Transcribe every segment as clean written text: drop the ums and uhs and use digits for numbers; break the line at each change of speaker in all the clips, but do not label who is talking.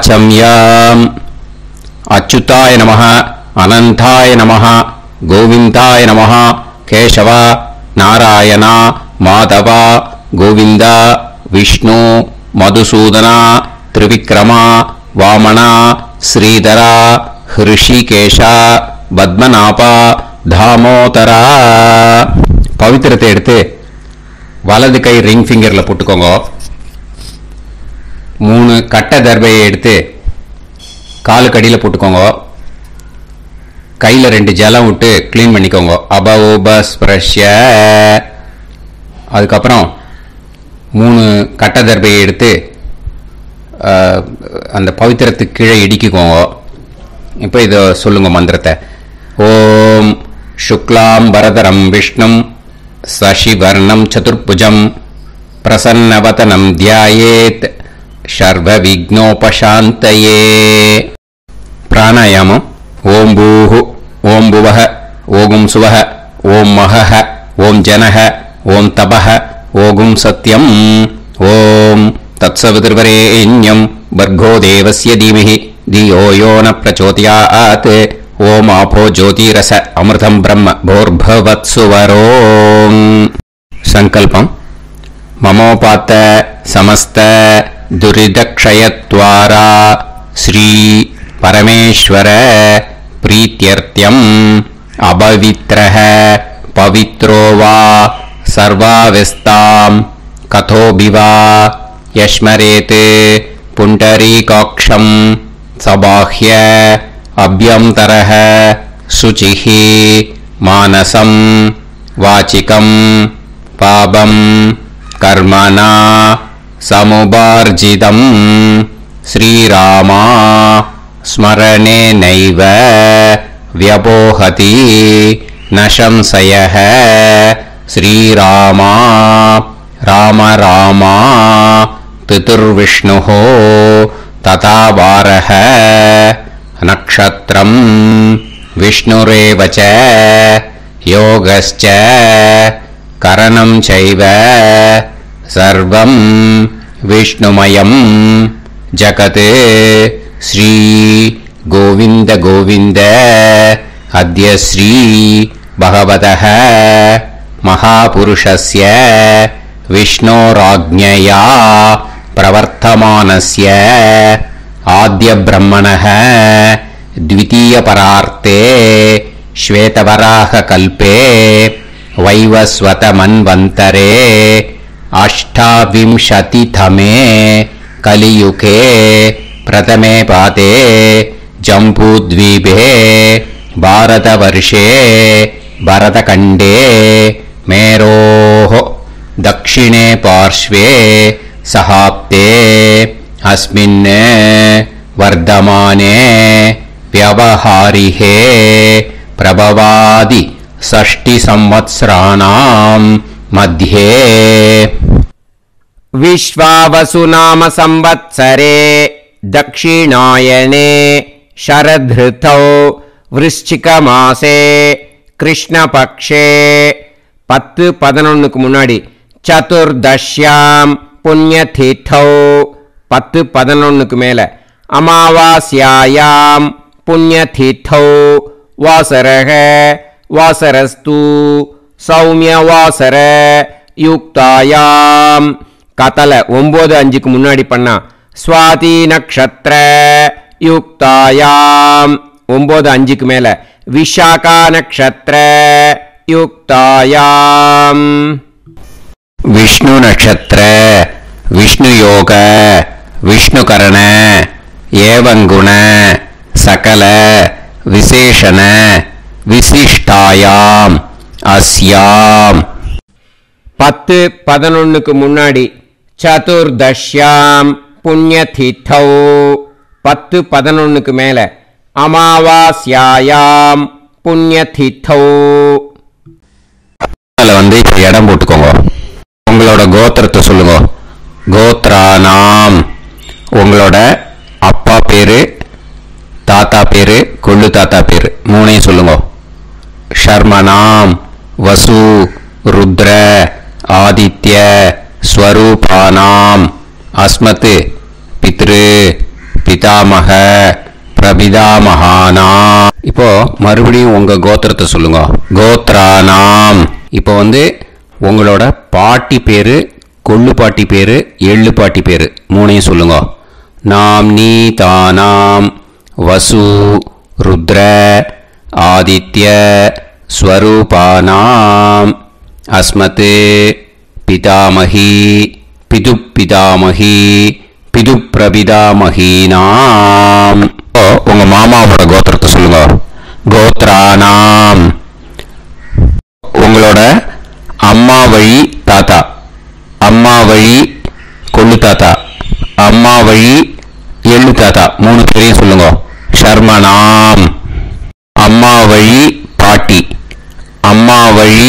आचम्याम् अच्युताय नमः अनंताय नमः गोविंदाय नमः केशव नारायण माधव गोविंद विष्णु मधुसूदन त्रिविक्रम वामन श्रीधर ऋषिकेश पद्मनाभ दामोदर पवित्रத்தை எடுத்து வலது கை ரிங் ஃபிங்கர்ல போட்டுக்கோங்க. 3 கட்ட தர்பையை எடுத்து காலுக்கு அடியில் போட்டுக்கோங்க. கையில் 2 ஜலம் விட்டு க்ளீன் பண்ணிக்கோங்க. அபஓபஸ்பிரஷ்ய. அதுக்கப்புறம் 3 கட்ட தர்பையை எடுத்து அந்த பவித்திரத்துக்கு கீழே இடிக்கிக்கோங்க. இப்போ இதை சொல்லுங்க மந்திரத்தை. ஓம் சுக்லாம் வரதரம் விஷ்ணும் சசிவர்ணம் சதுர்புஜம் பிரசன்னவதனம் தியாயேத் சர்வ விக்னோபசாந்தயே. பிராணாயாமம். ஓம் பூஹு ஓம் புவஹ ஓகும் சுவஹ ஓம் மஹஹ ஓம் ஜனஹ ஓம் தபஹ ஓகும் சத்யம் ஓம் தத்சவிதுர்வரேண்யம் பர்கோ தேவஸ்ய தீமஹி தியோ யோ ந பிரச்சோதயாத் ஓம் ஆபோ ஜோதிரச அமிர்தம் பிரம்ம போர்பவத்சுவரோம். சங்கல்பம். மமோபாத்த சமஸ்த துரிதக்ஷயத்வாரா ஸ்ரீ பரமேஸ்வர प्रीत्यर्थ्यम् अपवित्रः पवित्रो वा सर्वावस्थाम् कथोऽभिवा यस्मरेत् पुण्डरीकाक्षम् सबाह्य अभ्यन्तरः शुचिः मानसम् वाचिकम् पापम् कर्मणा समुपार्जितम् श्रीरामा स्मरणे नैव व्यपोहति न संशयः. श्रीरामा राम रामा पितुर्विष्णुः तथा वारः नक्षत्रं विष्णुरेव च योगश्च करणं चैव सर्वं विष्णुमयं जगत्. श्री गोविंद गोविंद अद्य श्री भगवतः महापुरुषस्य विष्णोराज्ञया प्रवर्तमानस्य आद्य ब्रह्मणः द्वितीयपरार्थे श्वेतवराह कल्पे वैवस्वतमन्वन्तरे अष्टाविंशतितमे कलियुगे प्रथमे पादे जम्बूद्वीपे भारतवर्षे भरतखण्डे मेरोः दक्षिणे पार्श्वे सहाब्दे अस्मिन् वर्धमाने व्यवहारिहे प्रभवादि 60 संवत्सराणां मध्ये विश्वावसुनाम संवत्सरे दक्षिणायने शरदृतौ वृश्चिकमासे कृष्णपक्षे 10-11 मुन्नाडी चतुर्दश्यां पुण्यतिथौ 10-11 मेल अमावास्यायां पुण्यतिथौ वासरः वासरस्तु सौम्यवासर युक्तायां कतल 9-5 मुन्नाडी पन्ना स्वाति नक्षत्र युक्तायां 9-5 मेल विशाखा नक्षत्र युक्तायां विष्णु नक्षत्र विष्णु योग विष्णुकरण एवं गुण सकल विशेषण विशिष्टायां अस्यां 10-11 मुन्नाडी चतुर्दश्यां पुण्यतिथौ 10-11 मेल अमावास्यायां पुण्यतिथौ வந்து இடம் போட்டுக்கோங்க. உங்களோட கோத்திரத்தை சொல்லுங்க. கோத்ரானாம் உங்களோட அப்பா பேரு, தாத்தா பேரு, கொள்ளு தாத்தா பேரு மூணையும் சொல்லுங்க. ஷர்மனாம் வசு ருத்ர ஆதித்ய ஸ்வரூபானாம் அஸ்மத் பித்ரு பிதாமக பிரபிதாமகானா. இப்போ மறுபடியும் உங்க கோத்திரத்தை சொல்லுங்க. கோத்ரானாம். இப்போ உங்களோட பாட்டி பேரு, கொள்ளு பாட்டி பேரு, எள்ளு பாட்டி பேரு மூணையும் சொல்லுங்க. நாம் நீ தானாம் வசு ருத்ர ஆதித்ய ஸ்வரூபானாம் அஸ்மத் பிதாமகி பிதுப்பிதாமகி பிதுப்பிரபிதாமகீனாம். உங்க மாமாவோட கோத்திரத்தை சொல்லுங்க. கோத்ரானாம். உங்களோட அம்மா வழி தாத்தா, அம்மா வழி கொள்ளு தாத்தா, அம்மா வழி எள்ளு தாத்தா மூணு பேரையும் சொல்லுங்க. ஷர்மனாம். அம்மா வழி பாட்டி, அம்மா வழி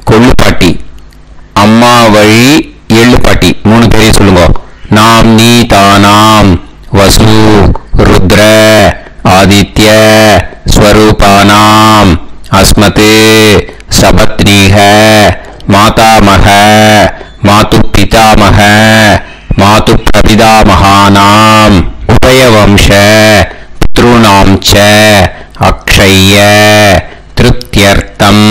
கொள்ளு பாட்டி, அம்மா வழி எள்ளு பாட்டி மூணு பேரையும் சொல்லுங்க. நாம் நீ தானாம் வசு ருத்ர ஆதித்ய ஸ்வரூபானாம் அஸ்மத் சபத்னீஹ மாதாமக மாது பிதாமக மாது பிரபிதாமகானாம் உபயவம்ச பித்ருணாம் ச அக்ஷய்ய திருப்தியர்த்தம்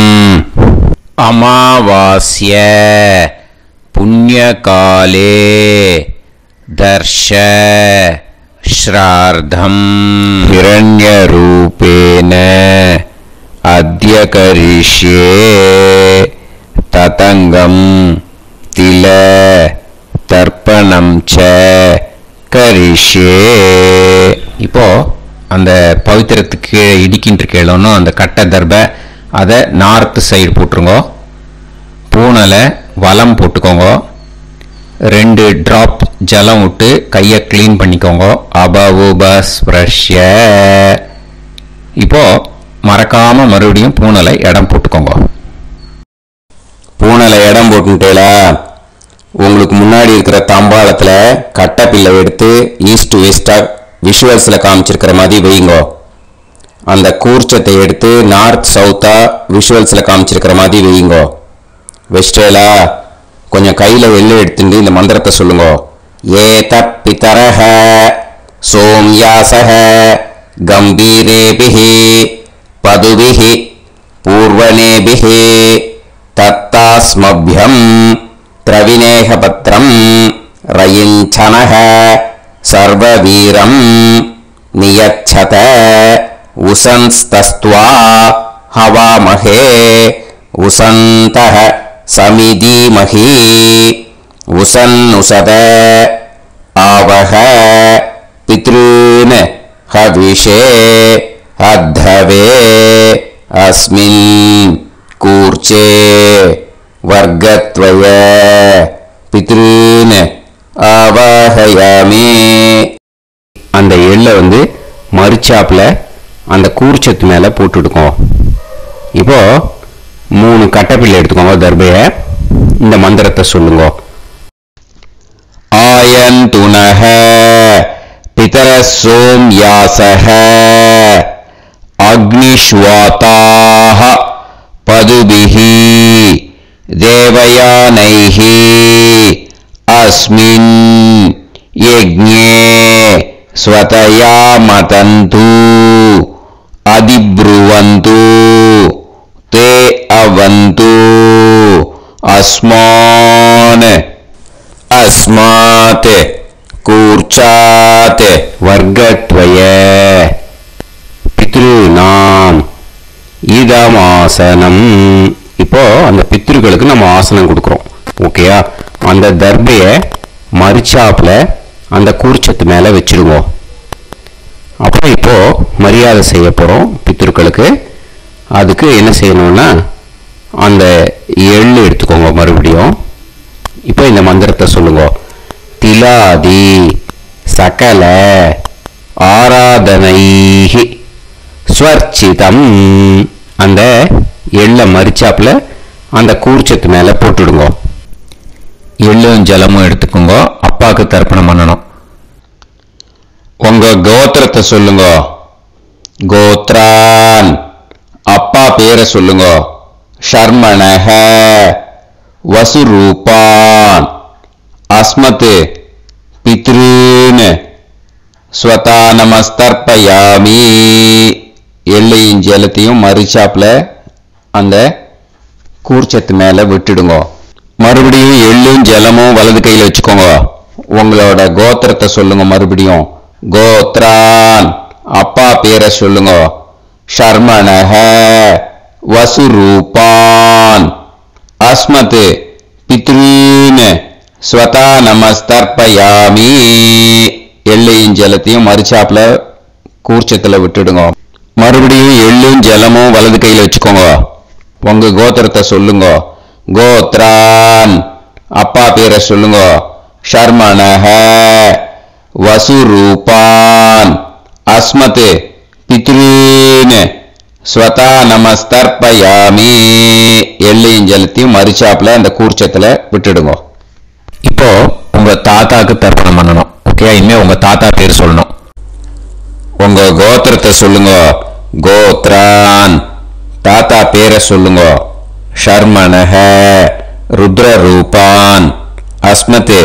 அமாவாஸ்ய புண்ணியகாலே தர்ஷ ஸ்ரார்த்தம் ஹிரண்யரூபேன அத்ய கரிஷ்யே ததங்கம் தில தர்ப்பணம் ச கரிஷ்யே. இப்போ அந்த பவித்திரத்துக்கு இடிக்கின்ற கேளணும் அந்த கட்டை தர்பை அதை நார்த் சைடு போட்டுருங்க. பூனலை வலம் போட்டுக்கோங்க. 2 டிராப் ஜலம் விட்டு கையை கிளீன் பண்ணிக்கோங்க. அபவுபஸ்ப்ரஷ்ய. இப்போ மறக்காம மறுபடியும் பூனலை இடம் போட்டுக்கோங்க. பூனலை இடம் போட்டுட்டேல உங்களுக்கு முன்னாடி இருக்கிற தாம்பாளத்துல கட்டப்பில்லை எடுத்து ஈஸ்ட் வெஸ்டா விஷுவல்ஸ்ல காமிச்சிருக்கிற மாதிரி வைங்க. அந்த கூர்ச்சத்தை எடுத்து நார்த் சவுத்தா விஷுவல்ஸ்ல காமிச்சிருக்கிற மாதிரி வைங்க. வெஸ்டேலா கொஞ்சம் கையில வெள்ளை எடுத்துட்டு இந்த மந்திரத்தை சொல்லுங்க. ஏத பிதரஹ சோம்யாசஹ கம்பீரேபிஹி பதுபிஹி பூர்வனேபிஹி தத்தாஸ்மப்யம் திரவிநேகபத்ரம் ரயிஞ்சனஹ சர்வவீரம் நியச்சத உசன்ஸ்தஸ்த்வா ஹவாமஹே உசந்தஹ சமிதீமஹி உசன்னுசத ஆவஹ பித்ருன் ஹவிஷே அத்தவே அஸ்மின் கூர்ச்சே வர்க்கத்வய பித்ருன் ஆவாஹயாமி. அந்த எள்ளை மரிச்சாப்புல அந்த கூர்ச்சத்து மேல போட்டுடுக்கோம். இப்போ 3 கட்டப்பிள்ளை எடுத்துக்கோங்க. தர்பைய இந்த மந்திரத்தை சொல்லுங்க. ஆயந்துனஹ பிதர சோம்யாசஹ அக்னிஷ்வாதாஹ பதுபிஹி தேவயானைஹி அஸ்மின் யஜ்ஞே ஸ்வதயா மதந்து அதிப்ருவந்து தே அவது அஸ்மாத் கூர்ச்சாத் வர்க்கத்வய பித்ருநாம் இதமாசனம். இப்போ அந்த பித்ருக்களுக்கு நம்ம ஆசனம் கொடுக்குறோம். ஓகேயா? அந்த தர்பைய மரிச்சாப்புல அந்த கூர்ச்சத்து மேல வச்சிடுவோம். அப்புறம் இப்போ மரியாதை செய்ய போறோம் பித்ருக்களுக்கு. அதுக்கு என்ன செய்யணும்னா அந்த எள்ளு எடுத்துக்கோங்க. மறுபடியும் இப்போ இந்த மந்திரத்தை சொல்லுங்க. திலாதி சகல ஆராதனைஹி ஸ்வர்ச்சிதம். அந்த எள்ளை மரிச்சாப்புல அந்த கூர்ச்சத்து மேல போட்டுடுங்க. எள்ளும் ஜலமும் எடுத்துக்கோங்க. அப்பாவுக்கு தர்ப்பணம் பண்ணணும். உங்க கோத்திரத்தை சொல்லுங்க. கோத்ரான். அப்பா பேரை சொல்லுங்க. ஷர்மணஹ வசுரூபான் அஸ்மத் பித்ருன் ஸ்வதா நமஸ்தர்ப்பயாமி. எள்ளையும் ஜலத்தையும் மறிச்சாப்புல அந்த கூர்ச்சத்து மேல விட்டுடுங்க. மறுபடியும் எள்ளும் ஜலமும் வலது கையில் வச்சுக்கோங்க. உங்களோட கோத்திரத்தை சொல்லுங்க. மறுபடியும் கோத்ரான், அப்பா பேரை சொல்லுங்க. ஷர்மணஹ, வசுரூபான், அஸ்மத், பித்ரீன், ஸ்வதா நமஸ்தர்ப்பயாமி. எள்ளையும் ஜலத்தையும் மறிச்சாப்புல கூர்ச்சத்துல விட்டுடுங்க. மறுபடியும் எள்ளும் ஜலமும் வலது கையில் வச்சுக்கோங்க. உங்க கோத்திரத்தை சொல்லுங்க. கோத்ரான், அப்பா பேரை சொல்லுங்க. ஷர்மணஹ, வசுரூபான், அஸ்மத், பித்ரீன், ஸ்வதா நமஸ்தர்ப்பயாமி. எள்ளையும் ஜலத்தையும் மறிச்சாப்புல அந்த கூர்ச்சத்துல விட்டுடுங்க.
இப்போ உங்க தாத்தாக்கு தர்ப்பணம் பண்ணணும். ஓகே, இனிமே உங்க தாத்தா பேர் சொல்லணும்.
உங்க கோத்திரத்தை சொல்லுங்க. கோத்ரான், தாத்தா பேரை சொல்லுங்க. ஷர்மணஹ, ருத்ரரூபான், அஸ்மத்,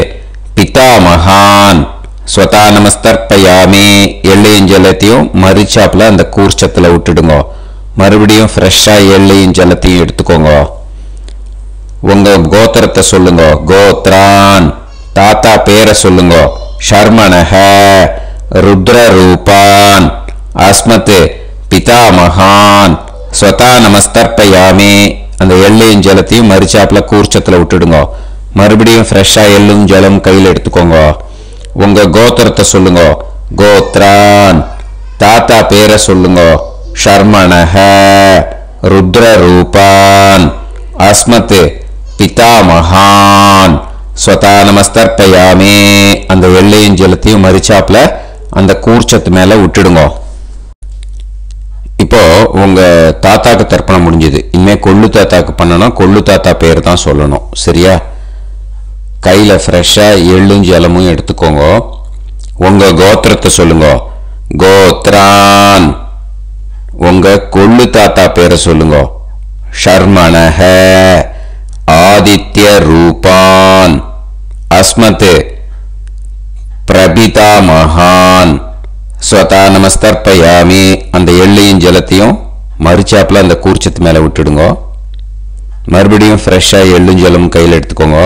பிதாமகான், ஸ்வதா நமஸ்தர்ப்பயாமி. எள்ளையும் ஜலத்தையும் மறிச்சாப்புல அந்த கூர்ச்சத்துல விட்டுடுங்க. மறுபடியும் ஃப்ரெஷ்ஷா எள்ளையும் ஜலத்தையும் எடுத்துக்கோங்க. உங்க கோத்திரத்தை சொல்லுங்க. கோத்ரான், தாத்தா பேரை சொல்லுங்க. ஷர்மணஹ, ருத்ரரூபான், அஸ்மத், பிதாமகான், ஸ்வதா நமஸ்தர்ப்பயாமி. அந்த எள்ளையும் ஜலத்தையும் மறிச்சாப்புல கூர்ச்சத்துல விட்டுடுங்க. மறுபடியும் ஃப்ரெஷ்ஷா எள்ளும் ஜலம் கையில் எடுத்துக்கோங்க. உங்க கோத்திரத்தை சொல்லுங்க. கோத்ரான், தாத்தா பேரை சொல்லுங்க. ஷர்மணஹ, ருத்ரரூபான், அஸ்மத், பிதாமகான், ஸ்வதா நமஸ்தர்ப்பயாமி. அந்த எள்ளையும் ஜலத்தையும் மறிச்சாப்புல அந்த கூர்ச்சத்து மேல விட்டுடுங்க. இப்போ உங்க தாத்தாக்கு தர்ப்பணம் முடிஞ்சது. இனிமே கொள்ளு தாத்தாக்கு பண்ணணும். கொள்ளு தாத்தா பேர் தான் சொல்லணும். சரியா? கையில ஃப்ரெஷ்ஷா எள்ளும் ஜலமும் எடுத்துக்கோங்க. உங்க கோத்திரத்தை சொல்லுங்க. கோத்ரான், உங்க கொள்ளு தாத்தா பேரை சொல்லுங்க. ஷர்மணஹ, ஆதித்ய ரூபான், அஸ்மத், பிரபிதாமகான், ஸ்வதா நமஸ்தர்ப்பயாமி. அந்த எள்ளையும் ஜலத்தையும் மறிச்சாப்புல அந்த கூர்ச்சத்து மேல விட்டுடுங்க. மறுபடியும் ஃப்ரெஷ்ஷா எள்ளும் ஜலமும் கையில் எடுத்துக்கோங்க.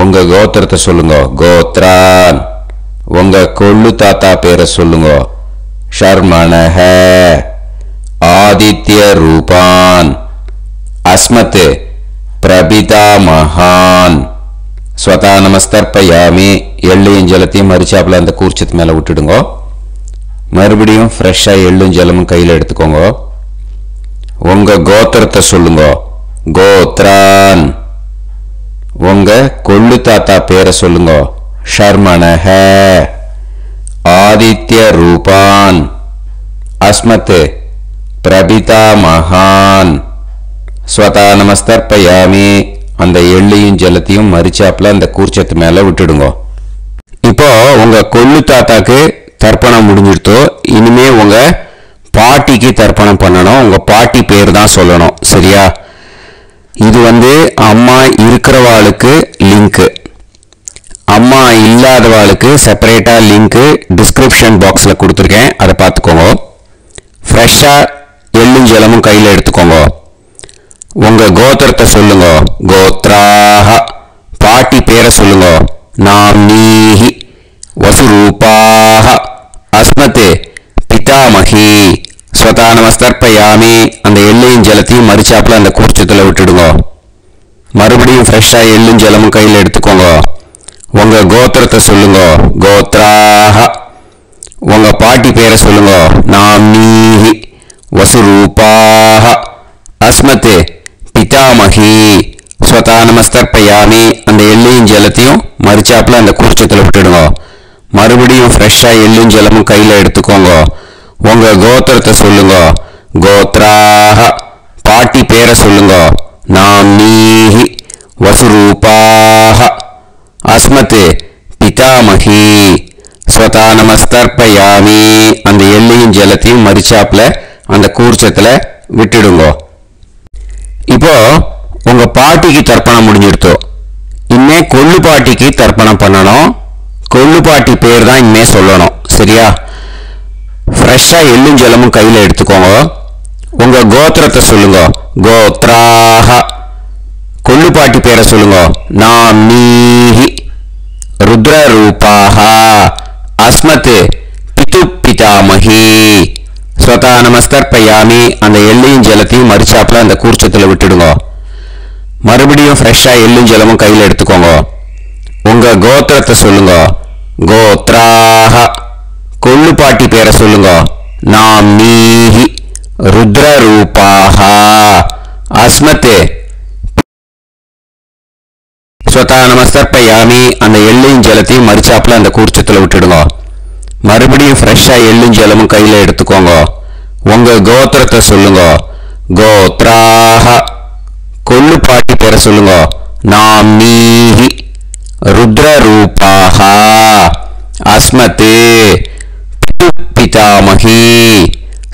உங்க கோத்திரத்தை சொல்லுங்க. கோத்ரான், உங்க கொள்ளு தாத்தா பேரை சொல்லுங்க. ஷர்மணஹ, ஆதித்ய ரூபான், அஸ்மத், பிரபிதாமகான், ஸ்வதா நமஸ்தர்ப்பயாமி. எள்ளையும் ஜலத்தையும் மறிச்சாப்புல அந்த கூர்ச்சத்து மேல விட்டுடுங்க. மறுபடியும் ஃப்ரெஷ்ஷா எள்ளும் ஜலமும் கையில் எடுத்துக்கோங்க. உங்க கோத்திரத்தை சொல்லுங்க. கோத்ரான், உங்க கொள்ளு தாத்தா பேரை சொல்லுங்க. ஷர்மணஹ, ஆதித்ய ரூபான், அஸ்மத், பிரபிதாமகான், ஸ்வதா நமஸ்தர்ப்பயாமி. அந்த எள்ளையும் ஜலத்தையும் மறிச்சாப்புல அந்த கூர்ச்சத்து மேல விட்டுடுங்க. இப்போ உங்க கொள்ளு தாத்தாக்கு தர்ப்பணம் முடிஞ்சிருத்தோ. இனிமே உங்க பாட்டிக்கு தர்ப்பணம் பண்ணணும். உங்க பாட்டி பேர் தான் சொல்லணும். சரியா? இது அம்மா இருக்கிறவாளுக்கு லிங்க், அம்மா இல்லாதவாளுக்கு செப்பரேட்டா லிங்க் டிஸ்கிரிப்ஷன் பாக்ஸ்ல கொடுத்துருக்கேன். அதை பார்த்துக்கோங்க. ஃப்ரெஷ்ஷா எள்ளும் ஜலமும் கையில் எடுத்துக்கோங்க. உங்க கோத்திரத்தை சொல்லுங்க. கோத்ராஹ, பாட்டி பேரை சொல்லுங்க. நாம்னீஹி, வசுரூபாஹ, அஸ்மத், பிதாமகி, ஸ்வதா நமஸ்தர்ப்பயாமி. அந்த எள்ளையும் ஜலத்தையும் மறிச்சாப்புல அந்த கூர்ச்சத்துல விட்டுடுங்க. மறுபடியும் ஃப்ரெஷ்ஷா எள்ளும் ஜலமும் கையில் எடுத்துக்கோங்க. உங்க கோத்திரத்தை சொல்லுங்க. கோத்ராஹ, உங்க பாட்டி பேரை சொல்லுங்க. நாம்னீஹி, வசுரூபாஹ, அஸ்மத், பிதாமகி, ஸ்வதா நமஸ்தர்ப்பயாமி. அந்த எள்ளையும் ஜலத்தையும் மறிச்சாப்புல அந்த கூர்ச்சத்துல விட்டுடுங்க. மறுபடியும் ஃப்ரெஷ்ஷா எள்ளும் ஜலமும் கையில எடுத்துக்கோங்க. உங்க கோத்திரத்தை சொல்லுங்க. கோத்ராஹ, பாட்டி பேரை சொல்லுங்க. நாம்னீஹி, வசுரூபாஹ, அஸ்மத், பிதாமகி, ஸ்வதா நமஸ்தர்ப்பயாமி. அந்த எள்ளையும் ஜலத்தையும் மறிச்சாப்புல அந்த கூர்ச்சத்துல விட்டுடுங்க. இப்போ உங்க பாட்டிக்கு தர்ப்பணம் முடிஞ்சிருத்தோ. இனிமே கொள்ளு பாட்டிக்கு தர்ப்பணம் பண்ணணும். கொள்ளு பாட்டி பேர் தான் இனிமே சொல்லணும். சரியா? ஃப்ரெஷ்ஷா எள்ளும் ஜலமும் கையில எடுத்துக்கோங்க. உங்க கோத்திரத்தை சொல்லுங்க. கோத்ராஹ. கொள்ளுப்பாட்டி பேரை சொல்லுங்க. நாமீஹி. ருத்ர ரூபாஹ. அஸ்மத் பிது பிதாமஹி. ஸ்வதா நமஸ்தர்ப்பயாமி. அந்த எள்ளையும் ஜலத்தையும் மரிச்சாப்புல அந்த கூர்ச்சத்தில் விட்டுடுங்க. மறுபடியும் ஃப்ரெஷ்ஷா எள்ளும் ஜலமும் கையில் எடுத்துக்கோங்க. உங்க கோத்திரத்தை சொல்லுங்க. கோத்ராஹ. கொள்ளுப்பாட்டி பேரை சொல்லுங்க. நாமீஹி. ருத்ர ரூபாஹ. அஸ்மத் ஸ்வதா நமஸ்தர்ப்பயாமி. அந்த எள்ளையும் ஜலத்தையும் மரிச்சாப்புல அந்த கூர்ச்சத்தில் விட்டுடுங்க. மறுபடியும் ஃப்ரெஷ்ஷா எள்ளும் ஜலமும் கையில எடுத்துக்கோங்க. உங்க கோத்திரத்தை சொல்லுங்க. கோத்ராஹ. கொள்ளுப்பாட்டி பேரை சொல்லுங்க. நாமீஹி. ருத்ர ரூபாஹ. அஸ்மத் பிதாமஹி.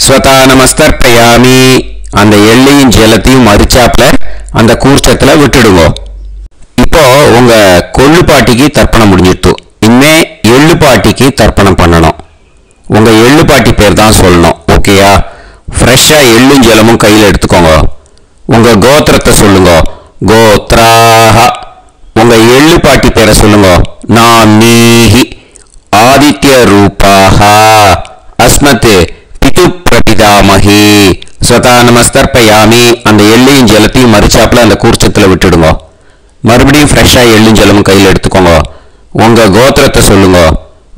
ஸ்வதா நமஸ்தர்ப்பயாமி. அந்த எள்ளையும் ஜலத்தையும் மரிச்சாப்புல அந்த கூர்ச்சத்துல விட்டுடுங்க. இப்போ உங்க கொள்ளுப்பாட்டிக்கு தர்ப்பணம் முடிஞ்சிட்டு இனிமே எள்ளுப்பாட்டிக்கு தர்ப்பணம் பண்ணணும். உங்க எள்ளுப்பாட்டி பேர் தான் சொல்லணும். ஓகேயா? ஃப்ரெஷ்ஷா எள்ளும் ஜலமும் கையில் எடுத்துக்கோங்க. உங்க கோத்திரத்தை சொல்லுங்க. கோத்ராஹ. உங்க எள்ளுப்பாட்டி பேரை சொல்லுங்க. நாமீஹி. ஆதித்ய ரூபாஹ. அஸ்மத் பிது பிரபிதாமஹி. ஸ்வதா நமஸ்தர்ப்பயாமி. அந்த எள்ளையும் ஜலத்தையும் மரிச்சாப்புல அந்த கூர்ச்சத்தில் விட்டுடுங்க. மறுபடியும் ஃப்ரெஷ்ஷா எள்ளும் ஜலமும் கையில் எடுத்துக்கோங்க. உங்க கோத்திரத்தை சொல்லுங்க.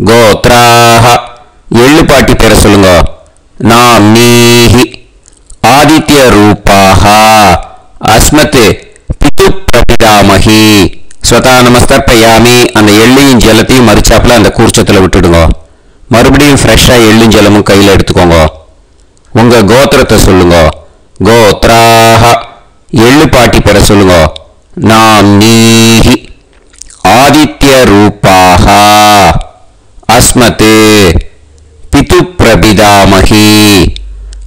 கோத்ராஹ. எள்ளுப்பாட்டி பேரை சொல்லுங்க. நாமீஹி. ஆதித்ய ரூபாஹ. அஸ்மத் பிது பிரபிதாமஹி. ஸ்வதா நமஸ்தர்ப்பயாமி. அந்த எள்ளையும் ஜலத்தையும் மரிச்சாப்புல அந்த கூர்ச்சத்தில் விட்டுடுங்க. மறுபடியும் ஃப்ரெஷ்ஷா எள்ளும் ஜலமும் கையில் எடுத்துக்கோங்க. உங்க கோத்திரத்தை சொல்லுங்க. கோத்ராஹ. எள்ளுப்பாட்டி பேரை சொல்லுங்க. நாமீஹி. ஆதித்ய ரூபாஹ. அஸ்மத் பிது பிரபிதாமஹி.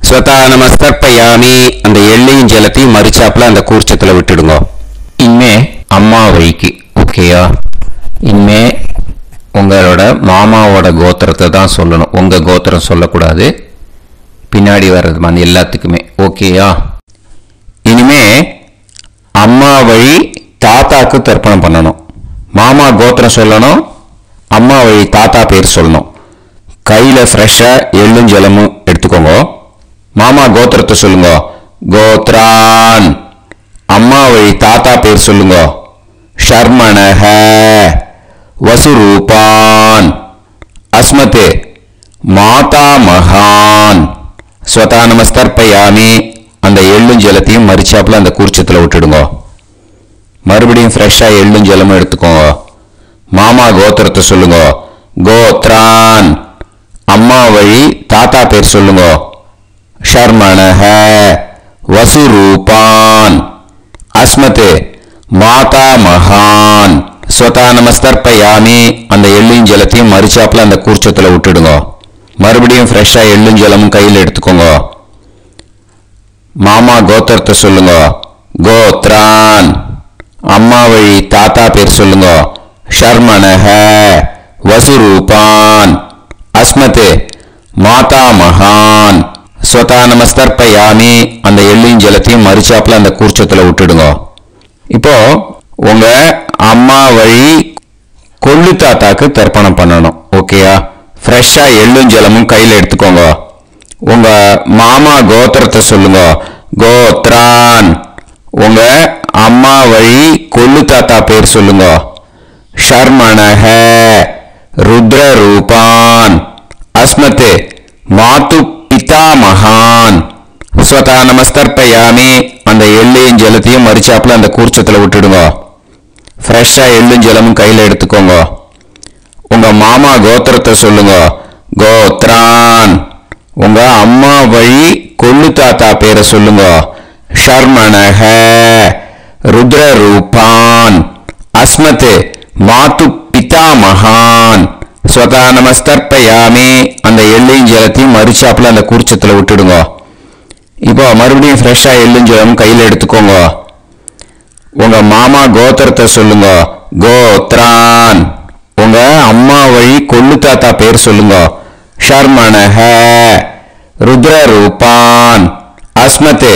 ஸ்வதா நமஸ்தர்ப்பயாமி. அந்த எள்ளையும் ஜலத்தையும் மரிச்சாப்புல அந்த கூர்ச்சத்தில் விட்டுடுங்க.
இனிமே அம்மா வழிக்கு. ஓகேயா? இனிமே உங்களோட மாமாவோட கோத்திரத்தை தான் சொல்லணும். உங்க கோத்திரம் சொல்லக்கூடாது. பின்னாடி வர்றது மாதிரி எல்லாத்துக்குமே. ஓகேயா? இனிமே அம்மா வழி தாத்தாக்கு தர்ப்பணம் பண்ணணும். மாமா கோத்திரம் சொல்லணும். அம்மா வழி தாத்தா பேர் சொல்லணும். கையில ஃப்ரெஷ்ஷா எள்ளும் ஜலமும் எடுத்துக்கோங்க. மாமா கோத்திரத்தை சொல்லுங்க. கோத்ரான். அம்மா வழி தாத்தா பேர் சொல்லுங்க. ஷர்மணஹ. வசுரூபான். அஸ்மத் மாதா மகான். ஸ்வதா நமஸ்தர்ப்பயாமி. அந்த எள்ளும் ஜலத்தையும் மரிச்சாப்புல அந்த கூர்ச்சத்தில் விட்டுடுங்க. மறுபடியும் ஃப்ரெஷ்ஷா எள்ளும் ஜலமும் எடுத்துக்கோங்க. மாமா கோத்திரத்தை சொல்லுங்க. கோத்ரான். அம்மா வழி தாத்தா பேர் சொல்லுங்க. ஷர்மணஹ. வசுரூபான். அஸ்மத் மாதா மகான். ஸ்வதா நமஸ்தர்ப்பயாமி. அந்த எள்ளும் ஜலத்தையும் மரிச்சாப்புல அந்த கூர்ச்சத்தில் விட்டுடுங்க. மறுபடியும் ஃப்ரெஷ்ஷா எள்ளும் ஜலமும் கையில் எடுத்துக்கோங்க. மாமா கோத்திரத்தை சொல்லுங்க. கோத்ரான். அம்மா வழி தாத்தா பேர் சொல்லுங்க. ஷர்மணஹ. வசுரூபான். அஸ்மத் மாதா மகான். ஸ்வதா நமஸ்தர்ப்பயாமி. அந்த எள்ளையும் ஜலத்தையும் மரிச்சாப்புல அந்த கூர்ச்சத்தில் விட்டுடுங்க. இப்போ உங்க அம்மா வழி கொள்ளு தாத்தாக்கு தர்ப்பணம் பண்ணணும். ஓகேயா? ஃப்ரெஷ்ஷா எள்ளும் ஜலமும் கையில் எடுத்துக்கோங்க. உங்க மாமா கோத்திரத்தை சொல்லுங்க. கோத்ரான். உங்க அம்மா வழி கொள்ளு தாத்தா பேர் சொல்லுங்க. ஷர்மணஹ. ருத்ர ரூபான். அஸ்மத் மாது பிதாமகான். ஸ்வதா நமஸ்தர்ப்பயாமி. அந்த எள்ளையும் ஜலத்தையும் மரிச்சாப்புல அந்த கூர்ச்சத்தில் விட்டுடுங்க. ஃப்ரெஷ்ஷா எள்ளும் ஜலமும் கையில் எடுத்துக்கோங்க. உங்க மாமா கோத்திரத்தை சொல்லுங்க. கோத்ரான். உங்க அம்மா வழி கொள்ளு தாத்தா பேரை சொல்லுங்க. ஷர்மணஹ. ருத்ர ரூபான். அஸ்மத் மாது பிதாமகான். ஸ்வதா நமஸ்தர்ப்பயாமி. அந்த எள்ளையும் ஜலத்தையும் மரிச்சாப்புல அந்த கூர்ச்சத்தில் விட்டுடுங்க. இப்போ மறுபடியும் ஃப்ரெஷ்ஷா எள்ளும் ஜலம் கையில் எடுத்துக்கோங்க. உங்க மாமா கோத்திரத்தை சொல்லுங்க. கோத்ரான். உங்க அம்மா வழி கொள்ளு தாத்தா பேர் சொல்லுங்க. ஷர்மணஹ ருத்ரரூபான் அஸ்மத்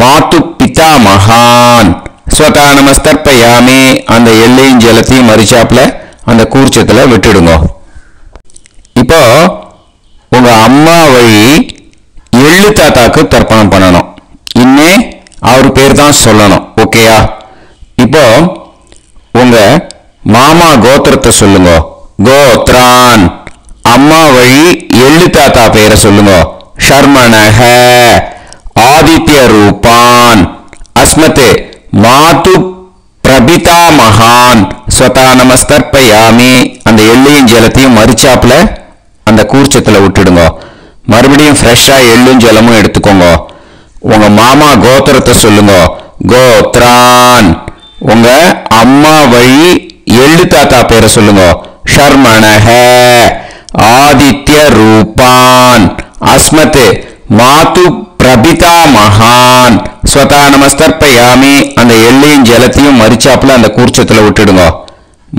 மாது பிதாமகான் ஸ்வதா நமஸ்தர்ப்பயாமி. அந்த எள்ளையும் ஜலத்தையும் மறிச்சாப்புல அந்த கூர்ச்சத்துல விட்டுடுங்க. இப்போ உங்க அம்மா வழி எள்ளு தாத்தாக்கு தர்ப்பணம் பண்ணணும். இன்னே அவர் பேர் தான் சொல்லணும். ஓகேயா? இப்போ உங்க மாமா கோத்திரத்தை சொல்லுங்க. கோத்ரான். அம்மா வழி எள்ளு தாத்தா பேரை சொல்லுங்க. ஷர்மணஹ ஆதித்ய ரூபான் அஸ்மத் மாது பிரபிதா மகான் ஸ்வதா நமஸ்தர்ப்பயாமி. அந்த எள்ளையும் ஜலத்தையும் மறிச்சாப்புல அந்த கூர்ச்சத்துல விட்டுடுங்க. மறுபடியும் ஃப்ரெஷ்ஷா எள்ளும் ஜலமும் எடுத்துக்கோங்க. உங்க மாமா கோத்திரத்தை சொல்லுங்க. கோத்ரான். உங்க அம்மா வழி எள்ளு தாத்தா பேரை சொல்லுங்க. ஷர்மணஹ ஆதித்ய ரூபான் அஸ்மத் மாது பிரபிதா மகான் ஸ்வதா நமஸ்தர்ப்பயாமி. அந்த எள்ளையும் ஜலத்தையும் மறிச்சாப்புல அந்த கூர்ச்சத்துல விட்டுடுங்க.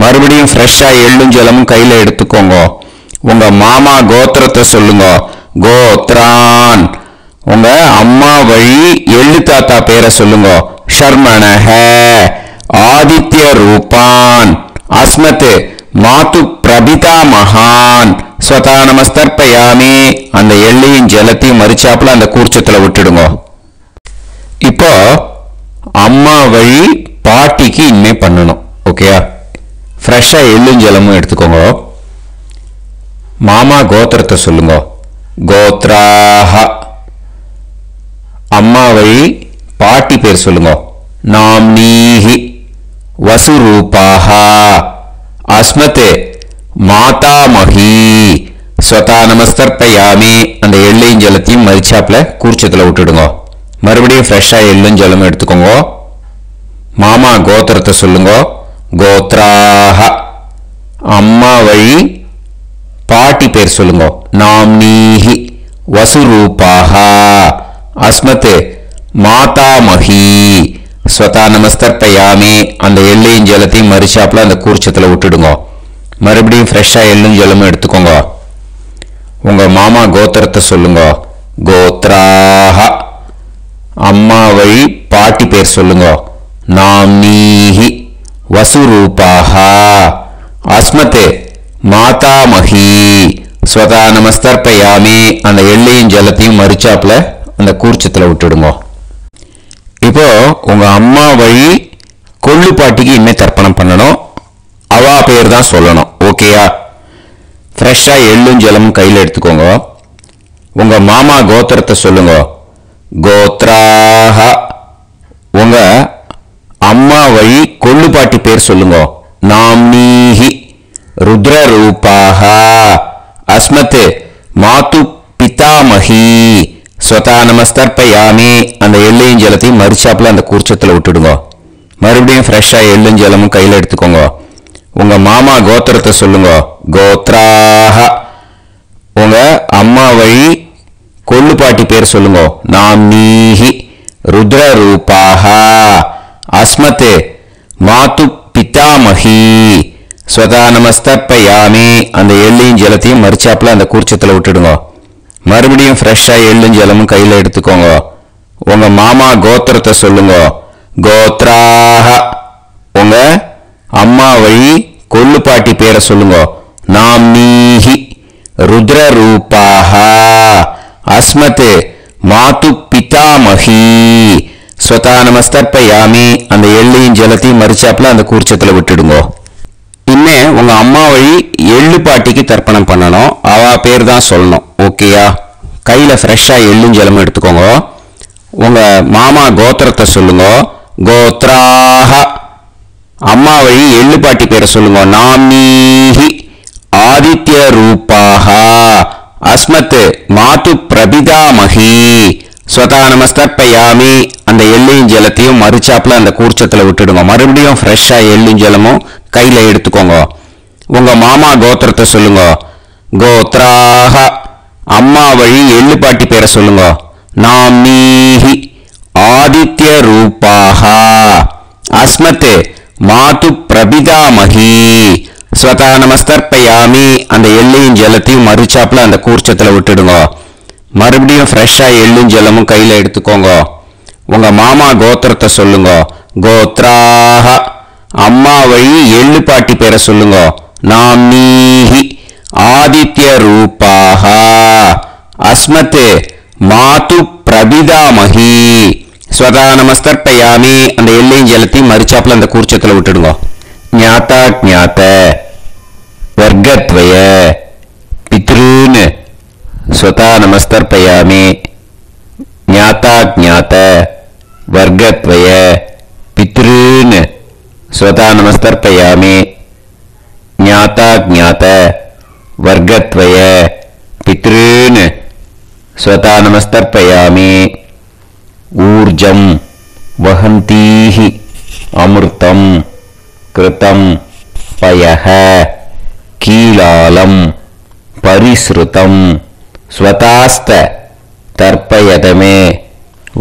மறுபடியும் ஃப்ரெஷ்ஷா எள்ளும் ஜலமும் கையில எடுத்துக்கோங்க. உங்க மாமா கோத்திரத்தை சொல்லுங்க. கோத்ரான். உங்க அம்மா வழி எள்ளு தாத்தா பேரை சொல்லுங்க. ஷர்மணஹ ஆதித்ய ரூபான் அஸ்மத் மாது பிரபிதா மகான் ஸ்வதா நமஸ்தர்ப்பயாமி. அந்த எள்ளையும் ஜலத்தையும் மறிச்சாப்புல அந்த கூர்ச்சத்துல விட்டுடுங்க. இப்போ அம்மா வழி பாட்டிக்கு இனிமே பண்ணணும். ஓகேயா? ஃப்ரெஷ்ஷா எள்ளும் ஜலமும் எடுத்துக்கோங்க. மாமா கோத்திரத்தை சொல்லுங்க. கோத்ராஹ. அம்மா வழி பாட்டி பேர் சொல்லுங்க. நாம்னீஹி வசுரூபாஹ அஸ்மத் மாதாமஹி ஸ்வதா நமஸ்தர்ப்பயாமி. அந்த எள்ளையும் ஜலத்தையும் மறிச்சாப்புல கூர்ச்சத்துல விட்டுடுங்க. மறுபடியும் ஃப்ரெஷ்ஷா எள்ளும் ஜலமும் எடுத்துக்கோங்க. மாமா கோத்திரத்தை சொல்லுங்க. கோத்ராஹ. அம்மா வழி பாட்டி பேர் சொல்லுங்க. நாம்னீஹி வசுரூபாஹ அஸ்மத் மாதாமஹி ஸ்வதா நமஸ்தர்ப்பயாமி. அந்த எள்ளையும் ஜலத்தையும் மறிச்சாப்புல அந்த கூர்ச்சத்துல விட்டுடுங்க. மறுபடியும் ஃப்ரெஷ்ஷா எள்ளும் ஜலமும் எடுத்துக்கோங்க. உங்க மாமா கோத்திரத்தை சொல்லுங்க. கோத்ராஹ. அம்மா வழி பாட்டி பேர் சொல்லுங்க. நாம்னீஹி வசுரூபாஹ அஸ்மத் மாதாமஹி ஸ்வதா நமஸ்தர்ப்பயாமி. அந்த எள்ளையும் ஜலத்தையும் மறிச்சாப்புல அந்த கூர்ச்சத்துல விட்டுடுங்க. இப்போ உங்க அம்மா வழி கொள்ளு பாட்டிக்கு இனிமே தர்ப்பணம் பண்ணணும். அவா பேர் தான் சொல்லணும். ஓகேயா? ஃப்ரெஷ்ஷா எள்ளும் ஜலமும் கையில எடுத்துக்கோங்க. உங்க மாமா கோத்திரத்தை சொல்லுங்க. கோத்ராஹ. உங்க அம்மா வழி கொள்ளு பாட்டி பேர் சொல்லுங்க. நாம்னீஹி ருத்ரரூபாஹ அஸ்மத் மாது பிதாமஹி ஸ்வதா நமஸ்தர்ப்பயாமி. அந்த எள்ளையும் ஜலத்தையும் மறிச்சாப்புல அந்த கூர்ச்சத்துல விட்டுடுங்க. மறுபடியும் ஃப்ரெஷ்ஷா எள்ளும் ஜலமும் கையில எடுத்துக்கோங்க. உங்க மாமா கோத்திரத்தை சொல்லுங்க. கோத்ராஹ. உங்க அம்மா வழி கொள்ளு பாட்டி பேர் சொல்லுங்க. நாம்னீஹி ருத்ரரூபாஹ அஸ்மத் மாது பிதாமஹி ஸ்வதா நமஸ்தர்ப்பயாமி. அந்த எள்ளையும் ஜலத்தையும் மறிச்சாப்புல அந்த கூர்ச்சத்துல விட்டுடுங்க. மறுபடியும் ஃப்ரெஷ்ஷா எள்ளும் ஜலமும் கையில எடுத்துக்கோங்க. உங்க மாமா கோத்திரத்தை சொல்லுங்க. கோத்ராஹ. உங்க அம்மா வழி கொள்ளு பாட்டி பேரை சொல்லுங்க. நாம்னீஹி ருத்ரரூபாஹ அஸ்மத் மாது பிதாமஹி ஸ்வதா நமஸ்தர்ப்பயாமி. அந்த எள்ளையும் ஜலத்தையும் மறிச்சாப்புல அந்த கூர்ச்சத்துல விட்டுடுங்க. இனிமே உங்க அம்மா வழி எள்ளு பாட்டிக்கு தர்ப்பணம் பண்ணணும். அவா பேர் தான் சொல்லணும். ஓகேயா? கையில ஃப்ரெஷ்ஷா எள்ளும் ஜலமும் எடுத்துக்கோங்க. உங்க மாமா கோத்திரத்தை சொல்லுங்க. கோத்ராஹ. அம்மா வழி எள்ளு பாட்டி பேரை சொல்லுங்க. நாம்னீஹி ஆதித்ய ரூபாஹ அஸ்மத் மாது பிரபிதாமஹி ஸ்வதா நமஸ்தர்ப்பயாமி. அந்த எள்ளையும் ஜலத்தையும் மறிச்சாப்புல அந்த கூர்ச்சத்துல விட்டுடுங்க. மறுபடியும் ஃப்ரெஷ்ஷா எள்ளும் ஜலமும் கையில எடுத்துக்கோங்க. உங்க மாமா கோத்திரத்தை சொல்லுங்க. கோத்ராஹ. அம்மா வழி எள்ளு பாட்டி பேரை சொல்லுங்க. நாம்னீஹி ஆதித்ய ரூபாஹ அஸ்மத் மாது பிரபிதாமஹி ஸ்வதா நமஸ்தர்ப்பயாமி அந்த எள்ளையும் ஜலத்தையும் மறுச்சாப்புல அந்த கூர்ச்சத்தில் விட்டுடுங்க. மறுபடியும் ஃப்ரெஷ்ஷாக எள்ளும் ஜலமும் கையில் எடுத்துக்கோங்க. உங்க மாமா கோத்திரத்தை சொல்லுங்க. கோத்ராஹ அம்மா வழி எள்ளு பாட்டி பேரை சொல்லுங்க. நாம்னீஹி ஆதித்ய ரூபாஹ அஸ்மத் மாது பிரபிதாமஹி. ஸ்வதா நமஸ்தர்ப்பயாமி அந்த எள்ளையும் ஜலத்தையும் மறுச்சாப்புல அந்த கூர்ச்சத்தில் விட்டுடுங்க. ஞாதா ஞாத வர்க்கத்வய பித்ருன் ஸ்வதா நமஸ்தர்ப்பயாமி. ஞாதா ஞாத வர்க்கத்வய பித்ருன் ஸ்வதா நமஸ்தர்ப்பயாமி. ஞாதா ஞாத வர்க்கத்வய பித்ருன் ஸ்வதா நமஸ்தர்ப்பயாமி. ஊர்ஜம் வஹந்தீஹி அமிர்தம் கிருதம் பயஹ கீலாலம் பரிஸ்ருதம் ஸ்வதாஸ்த தர்ப்பயதமே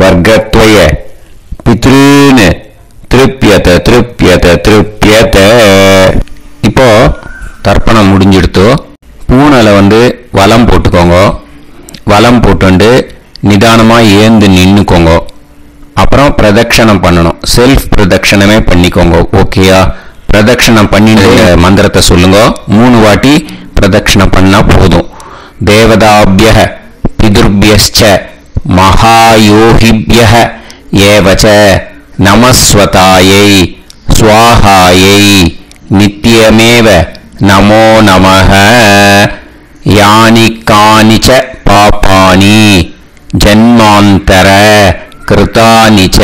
வர்க்கத்வய பித்ருன் திருப்யத திருப்யத திருப்யத. இப்போ தர்ப்பணம் முடிஞ்சிடுத்தோ. பூனலை வலம் போட்டுக்கோங்க. வலம் போட்டு நிதானமாக ஏந்து நின்றுக்கோங்க. அப்புறம் பிரதட்சணம் பண்ணணும். செல்ஃப் பிரதட்சணமே பண்ணிக்கோங்க. ஓகேயா? பிரதட்சணம் பண்ணி மந்திரத்தை சொல்லுங்க. 3 வாட்டி பிரதட்சணம் பண்ணா போதும். தேவதாபிய பிதுர்பியஸ்ச மகாயோகிபிய ஏவச நமஸ்வதாயை ஸ்வாஹாயை நித்யமேவ நமோ நமஹ. யானி கானிச்ச பாபானி ஜன்மாந்தர கிருதானி ச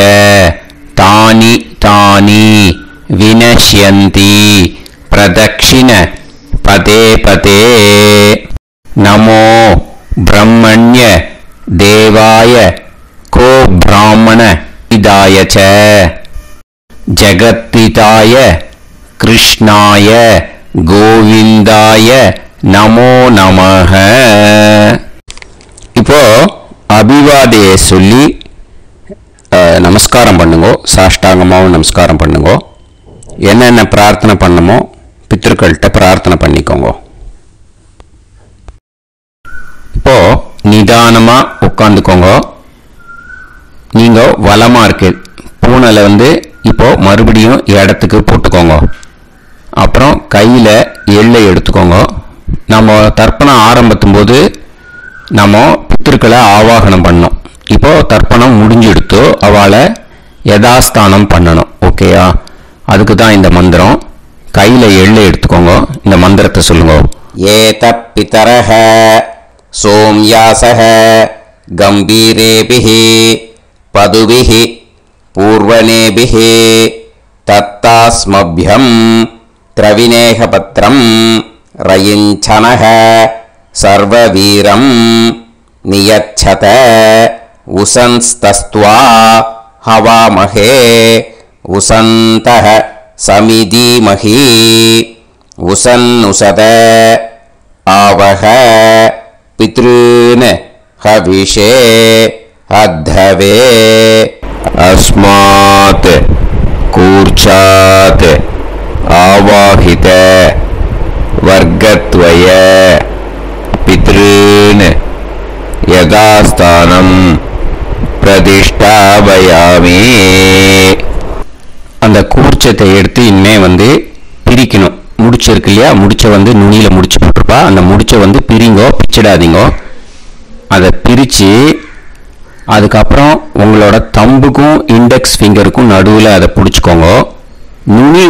தானி தானி வினஷ்யந்தி பிரதக்ஷிண பதே பதே. நமோ பிரம்மண்ய தேவாய கோ பிராமண இதாய ச ஜகத்பிதாய கிருஷ்ணாய கோவிந்தாய நமோ நமஹ. இப்போ அபிவாதையை சொல்லி நமஸ்காரம் பண்ணுங்க. சாஷ்டாங்கமாகவும் நமஸ்காரம் பண்ணுங்க. என்னென்ன பிரார்த்தனை பண்ணமோ பித்ருக்கள்கிட்ட பிரார்த்தனை பண்ணிக்கோங்க. இப்போ நிதானமா உட்காந்துக்கோங்க. நீங்க வலமா இருக்கு பூனலை இப்போ மறுபடியும் இடத்துக்கு போட்டுக்கோங்க. அப்புறம் கையில எள்ளை எடுத்துக்கோங்க. நம்ம தர்ப்பணம் ஆரம்பிக்கும் போது நம்ம பித்ருக்களை ஆவாகனம் பண்ணோம். இப்போ தர்ப்பணம் முடிஞ்செடுத்து அவளை யதாஸ்தானம் பண்ணணும். ஓகேயா? அதுக்கு தான் இந்த மந்திரம். கையில எள்ளை எடுத்துக்கோங்க. இந்த மந்திரத்தை சொல்லுங்க. ஏத பிதரஹ சோம்யாசஹ கம்பீரேபிஹி பதுபிஹி பூர்வனேபிஹி தத்தாஸ்மப்யம் திரவிநேகபத்ரம் ரயிஞ்சனஹ சர்வவீரம் நியச்சத உசன்ஸ்தஸ்த்வா ஹவாமஹே உசந்தஹ சமிதீமஹி உசன்னுசத ஆவஹ பித்ருன் ஹவிஷே அத்தவே. அஸ்மாத் கூர்ச்சாத் ஆவாஹித வர்க்கத்வய பித்ருன் யதாஸ்தானம் பிரதிஷ்டாபயாமி. அந்த கூர்ச்சத்தை எடுத்து இனிமே பிரிக்கணும். முடிச்சிருக்கு இல்லையா? முடிச்ச நுனியில முடிச்சு போட்டிருப்பா. அந்த முடிச்ச பிரிங்கோ, பிச்சிடாதீங்கோ. அதை பிரித்து அதுக்கப்புறம் உங்களோட தம்புக்கும் இண்டெக்ஸ் ஃபிங்கருக்கும் நடுவில் அதை பிடிச்சிக்கோங்க. நுனி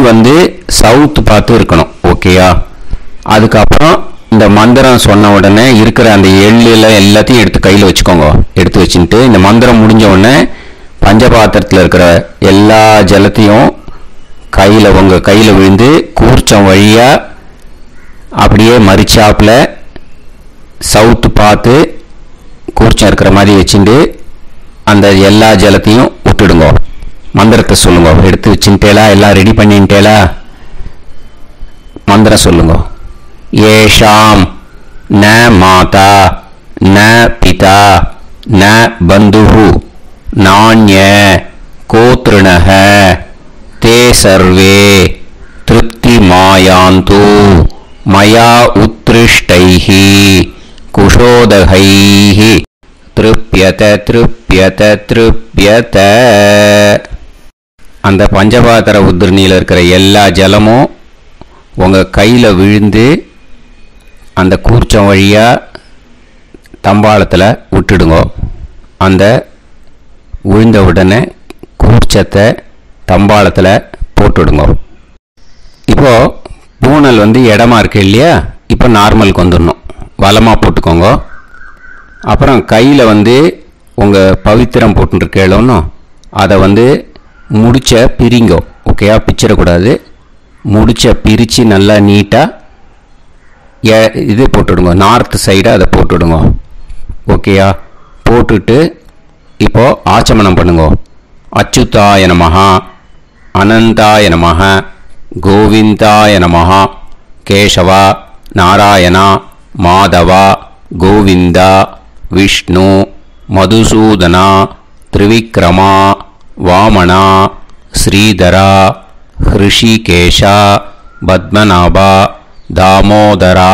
சவுத் பார்த்து இருக்கணும். ஓகேயா? அதுக்கப்புறம் இந்த மந்திரம் சொன்ன உடனே இருக்கிற அந்த எள்ளில் எல்லாத்தையும் எடுத்து கையில் வச்சுக்கோங்க. எடுத்து வச்சுட்டு இந்த மந்திரம் முடிஞ்ச உடனே பஞ்சபாத்திரத்தில் இருக்கிற எல்லா ஜலத்தையும் உங்கள் கையில் விழுந்து கூர்ச்சம் வழியாக அப்படியே மறிச்சாப்பில் சவுத்து பார்த்து கூர்ச்சம் இருக்கிற மாதிரி வச்சுட்டு அந்த எல்லா ஜலத்தையும் விட்டுடுங்க. மந்திரத்தை சொல்லுங்க. எடுத்து வச்சுட்டேலா? எல்லாம் ரெடி பண்ணிட்டேலா? மந்திரம் சொல்லுங்க. ஏஷாம் ந மாதா ந பிதா ந பந்துஹு நாண்ய கோத்ருணஹ தே சர்வே திருப்திம
மாயாந்து மயா உத்ருஷ்டைஹ குஷோதகைஹ த்ருப்யத த்ருப்யத த்ருப்யத. அந்த பஞ்சபாத்திர உதிரணியில் இருக்கிற எல்லா ஜலமும் உங்கள் கையில் விழுந்து அந்த கூர்ச்சம் வழியாக தம்பாளத்தில் விட்டுடுங்க. அந்த விழுந்த உடனே கூர்ச்சத்தை தம்பாளத்தில் போட்டுடுங்க. இப்போது பூனல் இடமா இருக்கு இல்லையா, இப்போ நார்மலுக்கு வந்துடணும். வலமாக போட்டுக்கோங்க. அப்புறம் கையில் உங்கள் பவித்திரம் போட்டுருக்கேளோன்னு அதை முடிச்ச பிரிங்கோ. ஓகேயா, பிச்சிடக்கூடாது. முடிச்ச பிரித்து நல்லா நீட்டாக இது போட்டுடுங்க. நார்த் சைடு அதை போட்டுடுங்க. ஓகேயா, போட்டுட்டு இப்போது ஆச்சமனம் பண்ணுங்க. அச்சுதாய நமஹ, அனந்தாய நமஹ, கோவிந்தாய நமஹ, கேசவா, நாராயணா, மாதவா, கோவிந்தா, விஷ்ணு, மதுசூதனா, திரிவிக்ரமா, வாமனா, ஸ்ரீதரா, ஹிருஷிகேஷா, பத்மநாபா, தாமோதரா.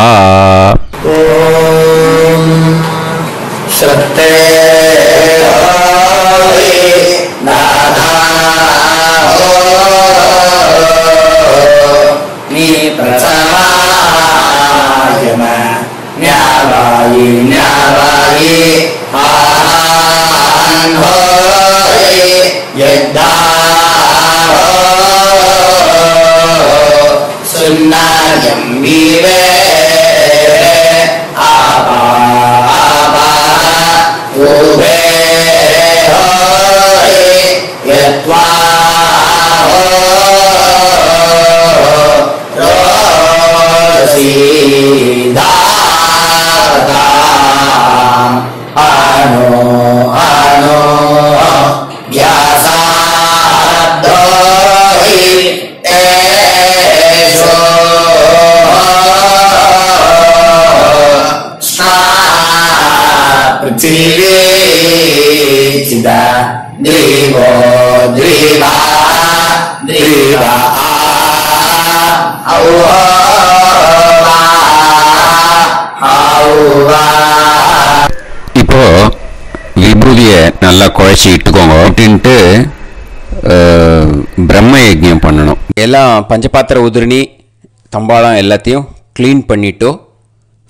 இப்போ விபூதியை நல்லா குழைச்சி இட்டுக்கோங்க. இட்டுன்ட்டு பிரம்ம யஜ்ஞம் பண்ணணும். எல்லாம் பஞ்சபாத்திர உதிரணி தம்பாளம் எல்லாத்தையும் க்ளீன் பண்ணிவிட்டு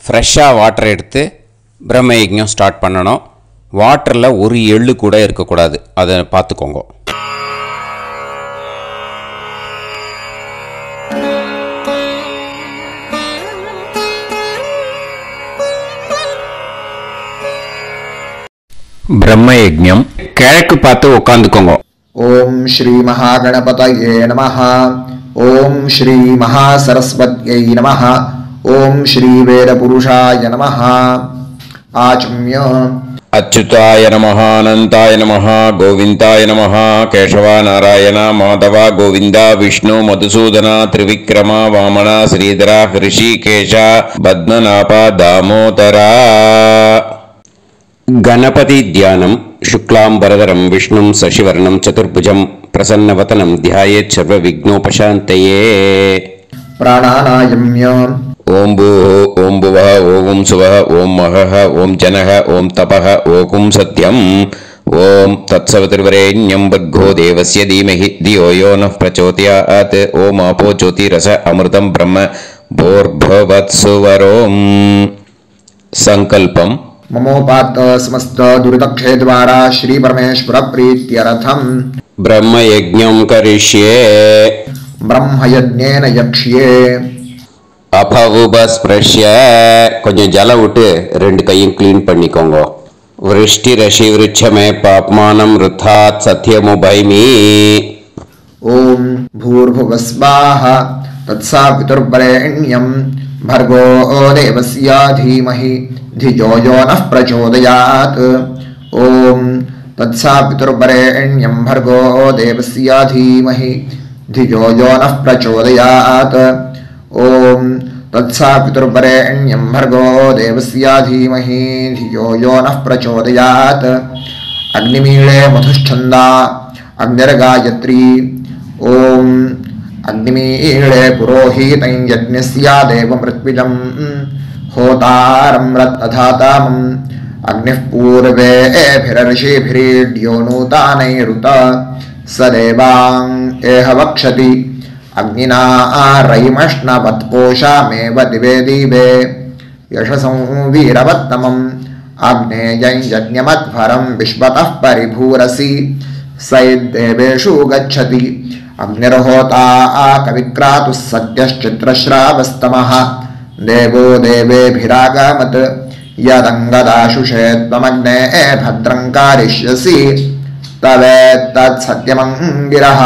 ஃப்ரெஷ்ஷாக வாட்டர் எடுத்து பிரம்ம யஜ்ஞம் ஸ்டார்ட் பண்ணணும். வாட்டரில் ஒரு எள்ளு கூட இருக்கக்கூடாது, அதை பார்த்துக்கோங்க. பிரம்ம யஜ்ஞம் கிழக்கு பார்த்து உட்காந்துக்கோங்க.
ஓம் ஸ்ரீ மகாகணபதயே நமஹ. ஓம் ஸ்ரீ மகாசரஸ்வத்யை நமஹ. ஓம் ஸ்ரீ வேதபுருஷாய நமஹ. ஆச்ம்ய
அச்சுதாய நமஹ, அனந்தாய நமஹ, கோவிந்தாய நமஹ, கேசவா, நாராயணா, மாதவா, கோவிந்தா, விஷ்ணு, மதுசூதனா, திரிவிக்ரமா, வாமனா, ஸ்ரீதரா, ஹிருஷிகேஷா, பத்மநாபா, தாமோதரா. கணபதி தியானம். शुक्लांबरधरं विष्णुं शशिवर्णं चतुर्भुजं प्रसन्नवदनं ध्यायेत् सर्व विघ्नोपशान्तये.
प्राणानायम्य
ओं भूः ओं भुवः ओं सुवः ओं महः ओं जनः ओं तपः ओं सत्यम्. ओं तत्सवितुर्वरेण्यं भर्गो देवस्य धीमहि धियो यो नः प्रचोदयात्. ओं आपो ज्योतिरस अमृतं ब्रह्म भूर्भुवत्सुवरों. संकल्पम.
ममोपात समस्त दुर्दक्षे द्वारा श्री परमेश्वर प्रीत्यर्थम
ब्रह्म यज्ञं करिष्ये.
ब्रह्म यज्ञेन यक्ष्ये.
अपवुपस्पृश्य கொஞ்சம் ஜலம் விட்டு ரெண்டு கையும் க்ளீன் பண்ணிக்கோங்க. விருஷ்டி ரஷி விருட்சமே பாப்மானம் ருத்தாத் சத்யமுபைமி.
ओम भूर्भुवस्वाः तत्सवितुर्वरेण्यं भर्गो देवस्य धीमहि धियो यो नः प्रचोदयात्. ओम तत्सवितुर्वरेण्यं भर्गो देवस्य धीमहि धियो यो नः प्रचोदयात्. ओम तत्सवितुर्वरेण्यं भर्गो देवस्य धीमहि धियो यो नः प्रचोदयात्. अग्निमीळे मधुश्छन्दा अग्निर्गायत्री. ओम अग्निमीळे पुरोहितं यज्ञस्यादेव मृत्विजं होतारं रत्नधातामम् अग्निः पूर्वेभिरर्षिभिरीड्यो नूतानैरुत स देवां एह वक्षति अग्निना रयिमष्णवत्पोषामेव दिवे दिवे यशसं वीरवत्तमम् आग्नेयं यज्ञमध्वरं विश्वतः परिभूरसि सैद्देवेषु गच्छति अग्निर्होता कविक्रातुः सत्यश्चित्रश्रावस्तमः देवो देवेभिरागमत् यदङ्गदाशुषे त्वमग्ने भद्रं कारिष्यसि तवेत्तत्सत्यमङ्गिरः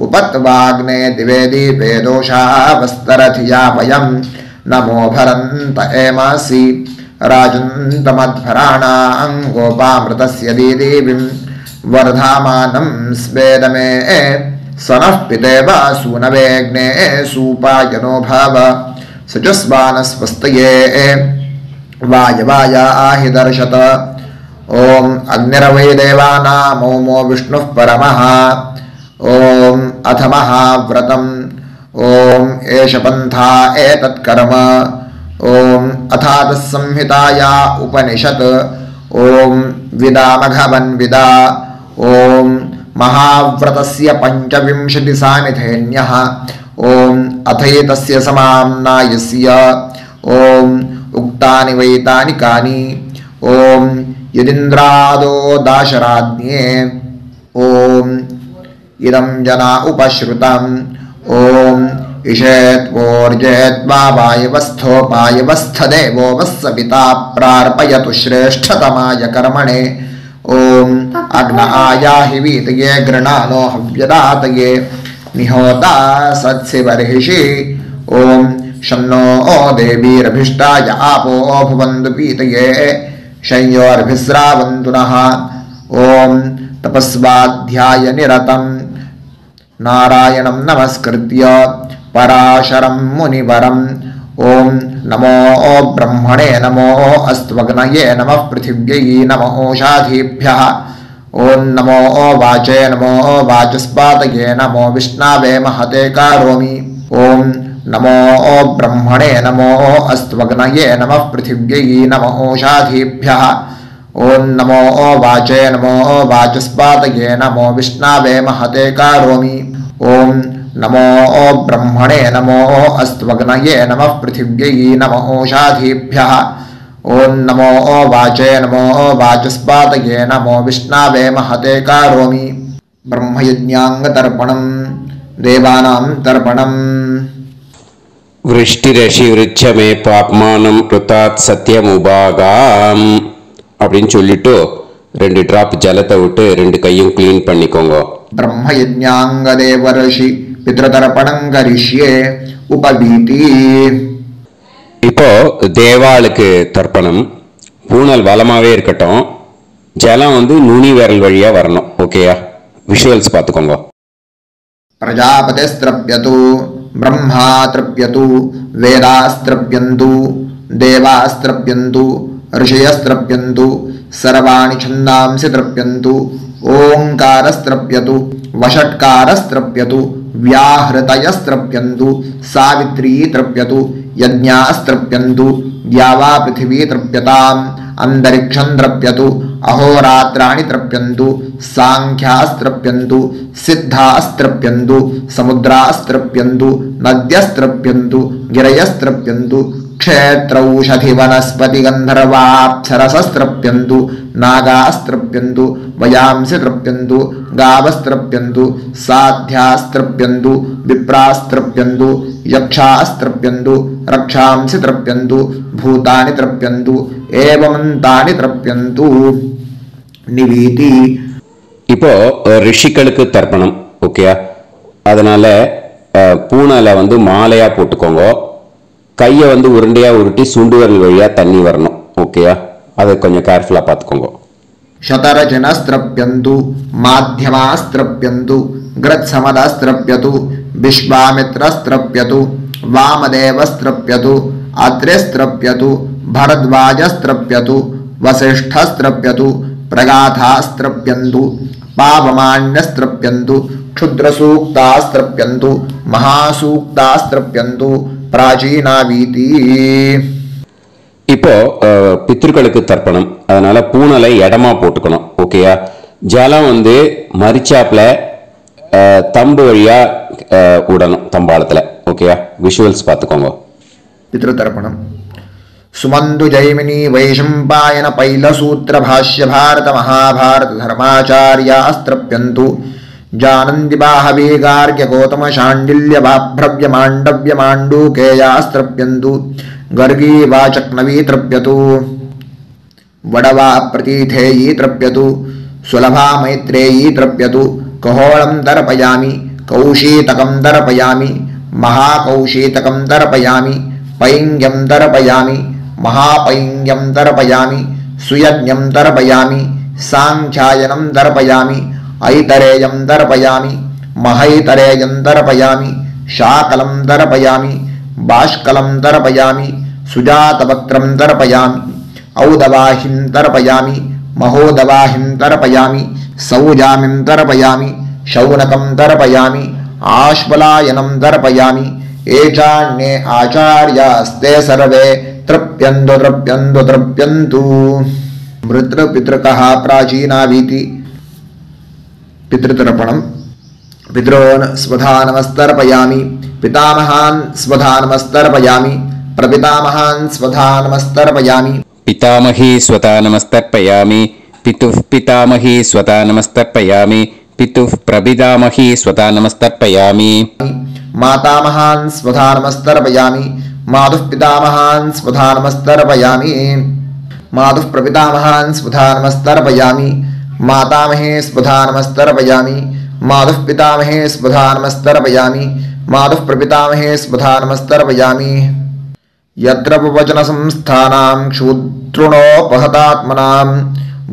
उपत्वाग्ने दिवे दीपे दोषावस्तरथिया वयं नमो भरन्त एमासि राजन्तमध्वराणां गोपामृतस्य दीदीविं वर्धामानं स्वेदमे स नः पितेव सूनवेग्ने सूपायनो भव सचस्वानस्वस्तये वायवायाहि दर्शत ॐ अग्निरवै देवानामोमो विष्णुः परमः ॐ अथ महाव्रतम् ॐ एष पन्था एतत्कर्म ॐ अथातः संहिताया उपनिषत् ॐ विदामघवन्विदा ॐ महाव्रतस्य पञ्चविंशतिसामिथेन्यः ॐ अथैतस्य समाम्नायस्य ॐ उक्तानि वैतानि कानि ॐ यदिन्द्रादो दाशराज्ञे ॐ इदं जना उपश्रुतम् ॐ इषेत्वोर्जेत्वा वायवस्थोपायवस्थदेवो वस्सविता प्रार्पयतु श्रेष्ठतमाय कर्मणे ॐ अग्न आयाहि वीतये गृणानो हव्यदातये निहोता सत्सिवर्हिषि ॐ शन्नो देवीरभिष्टाय आपो भुवन्तु पीतये शय्योर्भिस्रावन्तु नः ॐ तपस्वाध्याय निरतम् नारायणं नमस्कृत्य पराशरं मुनिवरम् ॐ नमो ब्रह्मणे नमो अस्त्वग्नये नमः पृथिव्यै नमो ओषाधीभ्यः ॐ नमो वाचे नमो वाचस्पातये नमो विष्णवे महते करोमि ॐ नमो ब्रह्मणे नमो अस्त्वग्नये नमः पृथिव्यै नमो ओषाधीभ्यः ॐ नमो वाचे नमो वाचस्पातये नमो विष्णवे महते करोमि ॐ नमो ब्रह्मणे नमो अस्त्वग्नये नमः पृथिव्यै नमो ओषाधीभ्यः ॐ नमो वाचे नमो वाचस्पातये नमो विष्णवे महते करोमि ब्रह्मयज्ञाङ्गतर्पणं देवानां तर्पणम्
விருஷ்டிரஷி விருட்சமே பாப்மானம் ருதாத் சத்தியமுபாகாம் அப்படின்னு சொல்லிட்டு 2 டிராப் ஜலத்தை விட்டு 2 கையும் க்ளீன் பண்ணிக்கோங்க.
ब्रह्मयज्ञाङ्गदेवर्षि पितृतर्पणं करिष्ये उपवीति.
இப்போ தேவாளுக்கு தர்ப்பணம். பூனல் வலமாவே இருக்கட்டும். ஜலம் நுனி விரல் வழியா வரணும். ஓகேயா? விஷுவல்ஸ் பார்த்துக்கோங்க.
प्रजापतिस्त्रप्यतु ब्रह्मा तृप्यतु वेदास्त्रप्यन्तु देवास्त्रप्यन्तु ऋषयस्त्रप्यन्तु सर्वाणि छन्दांसि तृप्यन्तु ओंकारस्त्रप्यतु वषट्कारस्त्रप्यतु व्याहृतयस्त्रप्यन्तु सावित्री तृप्यतु यज्ञास्त्रप्यन्तु द्यावा पृथिवी तृप्यताम् अंतरिक्षं तृप्यतु अहोरात्राणि तृप्यन्तु सांख्यास्त्रप्यन्तु सिद्धास्त्रप्यन्तु समुद्रास्त्रप्यन्तु नद्यस्त्रप्यन्तु गिरयस्त्रप्यन्तु क्षेत्रौषधि वनस्पति गन्धर्वाप्सरसस्त्रप्यन्तु नागास्त्रप्यन्तु वयांसि तृप्यन्तु गावस्त्रप्यन्तु साध्यास्त्रप्यन्तु विप्रास्त्रप्यन्तु यक्षास्त्रप्यन्तु रक्षांसि तृप्यन्तु भूतानि तृप्यन्तु एवमन्तानि तृप्यन्तु निवीति.
இப்போ ரிஷிகளுக்கு தர்ப்பணம். ஓகேயா? அதனால பூனலை மாலையா போட்டுக்கோங்க. கையை உருண்டையா உருட்டி சுண்டு விரல் வழியா தண்ணி வரணும். ஓகேயா? அதை கொஞ்சம் கேர்ஃபுல்லா பார்த்துக்கோங்க.
शतरजनस्त्रप्यन्तु माध्यमास्त्रप्यन्तु ग्रत्समदस्त्रप्यतु विश्वामित्रस्त्रप्यतु वामदेवस्त्रप्यतु अत्रिस्त्रप्यतु भरद्वाजस्त्रप्यतु वसिष्ठस्त्रप्यतु प्रगाथास्त्रप्यन्तु पावमान्यस्त्रप्यन्तु क्षुद्रसूक्तास्त्रप्यन्तु महासूक्तास्त्रप्यन्तु प्राचीनावीति.
இப்போ பித்ருக்களுக்கு தர்ப்பணம், அதனால பூனலை இடமா போட்டுக்கணும். ஓகேயா? ஜலம் மரிச்சாப்புல தம்பு வழியா விடணும், தம்பாளத்துல. ஓகேயா? விஷுவல்ஸ் பார்த்துக்கோங்க.
पितृतर्पणम्. सुमन्तु जैमिनी वैशम्पायन पैलसूत्र भाष्य भारत महाभारत धर्माचार्यास्त्रप्यन्तु जानन्ति बाहवे गार्ग्य गौतम शाण्डिल्य बाभ्रव्य माण्डव्य माण्डूकेयास्त्रप्यन्तु गर्गी वाचक्नवी तृप्यतु वडवा प्रतीथेयी तृप्यतु सुलभा मैत्रेयी तृप्यतु कहोळं तर्पयामि कौशीतकं तर्पयामि महाकौशीतकं तर्पयामि पैङ्ग्यं तर्पयामि महापैङ्ग्यं तर्पयामि सुयज्ञं तर्पयामि साङ्ख्यायनं तर्पयामि ऐतरेयं तर्पयामि महैतरेयं तर्पयामि शाकलं तर्पयामि बाष्कलं तर्पयामि सुजातवक्त्रं तर्पयामि औदवाहिं तर्पयामि महोदवाहिं तर्पयामि सौजामिं तर्पयामि शौनकं तर्पयामि आश्वलायनं तर्पयामि एचान्ये आचार्यास्ते सर्वे तृप्यन्तु तृप्यन्तु तृप्यन्तु. मृतृपितृकः प्राचीनावीति. पितृतर्पणम्. पितॄन् स्वधानमस्तर्पयामि पितामहान् स्वधानमस्तर्पयामि प्रपितामहान् स्वधानमस्तर्पयामि.
पितामही स्वधानमस्तर्पयामि पितुः पितामही स्वधानमस्तर्पयामि पितुः प्रपितामही स्वधानमस्तर्पयामि.
मातामहान् स्वधानमस्तर्पयामि मातुः पितामहान् स्वधानमस्तर्पयामि मातुः प्रपितामहान् स्वधानमस्तर्पयामि मातामहे स्वधानमस्तर्पयामि मातुः पितामहे स्वधानमस्तर्पयामि मातुः प्रपितामहे स्वधानमस्तर्पयामि. यत्र वचनसंस्थानां क्षुद्रुणोपहतात्मनां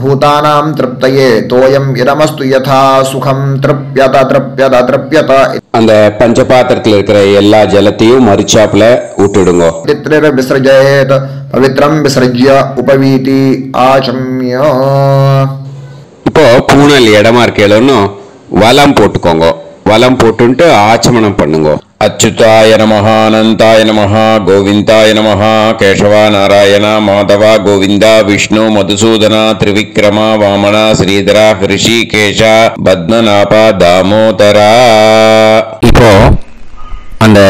भूतानां तृप्तये तोयं इदमस्तु यथा सुखं तृप्यत तृप्यत तृप्यत.
அந்த பஞ்சபாத்திரத்தில் இருக்கிற எல்லா ஜலத்தையும் மரிச்சாப்புல விட்டுடுங்க.
पितृर विसर्जयेत् पवित्रं विसर्ज्य उपवीति आचम्य.
இப்போ பூனல் இடமா இருக்கேன்னு வலம் போட்டுக்கோங்க. வலம் போட்டுட்டு ஆச்சமனம் பண்ணுங்க. அச்சுதாய நமஹ அனந்தாய நமஹ கோவிந்தாய நமஹ கேசவா நாராயண மாதவா கோவிந்தா விஷ்ணு மதுசூதனா திரிவிக்ரமா வாமனா ஸ்ரீதரா ஹிருஷிகேஷா பத்மநாபா தாமோதரா. இப்போ அந்த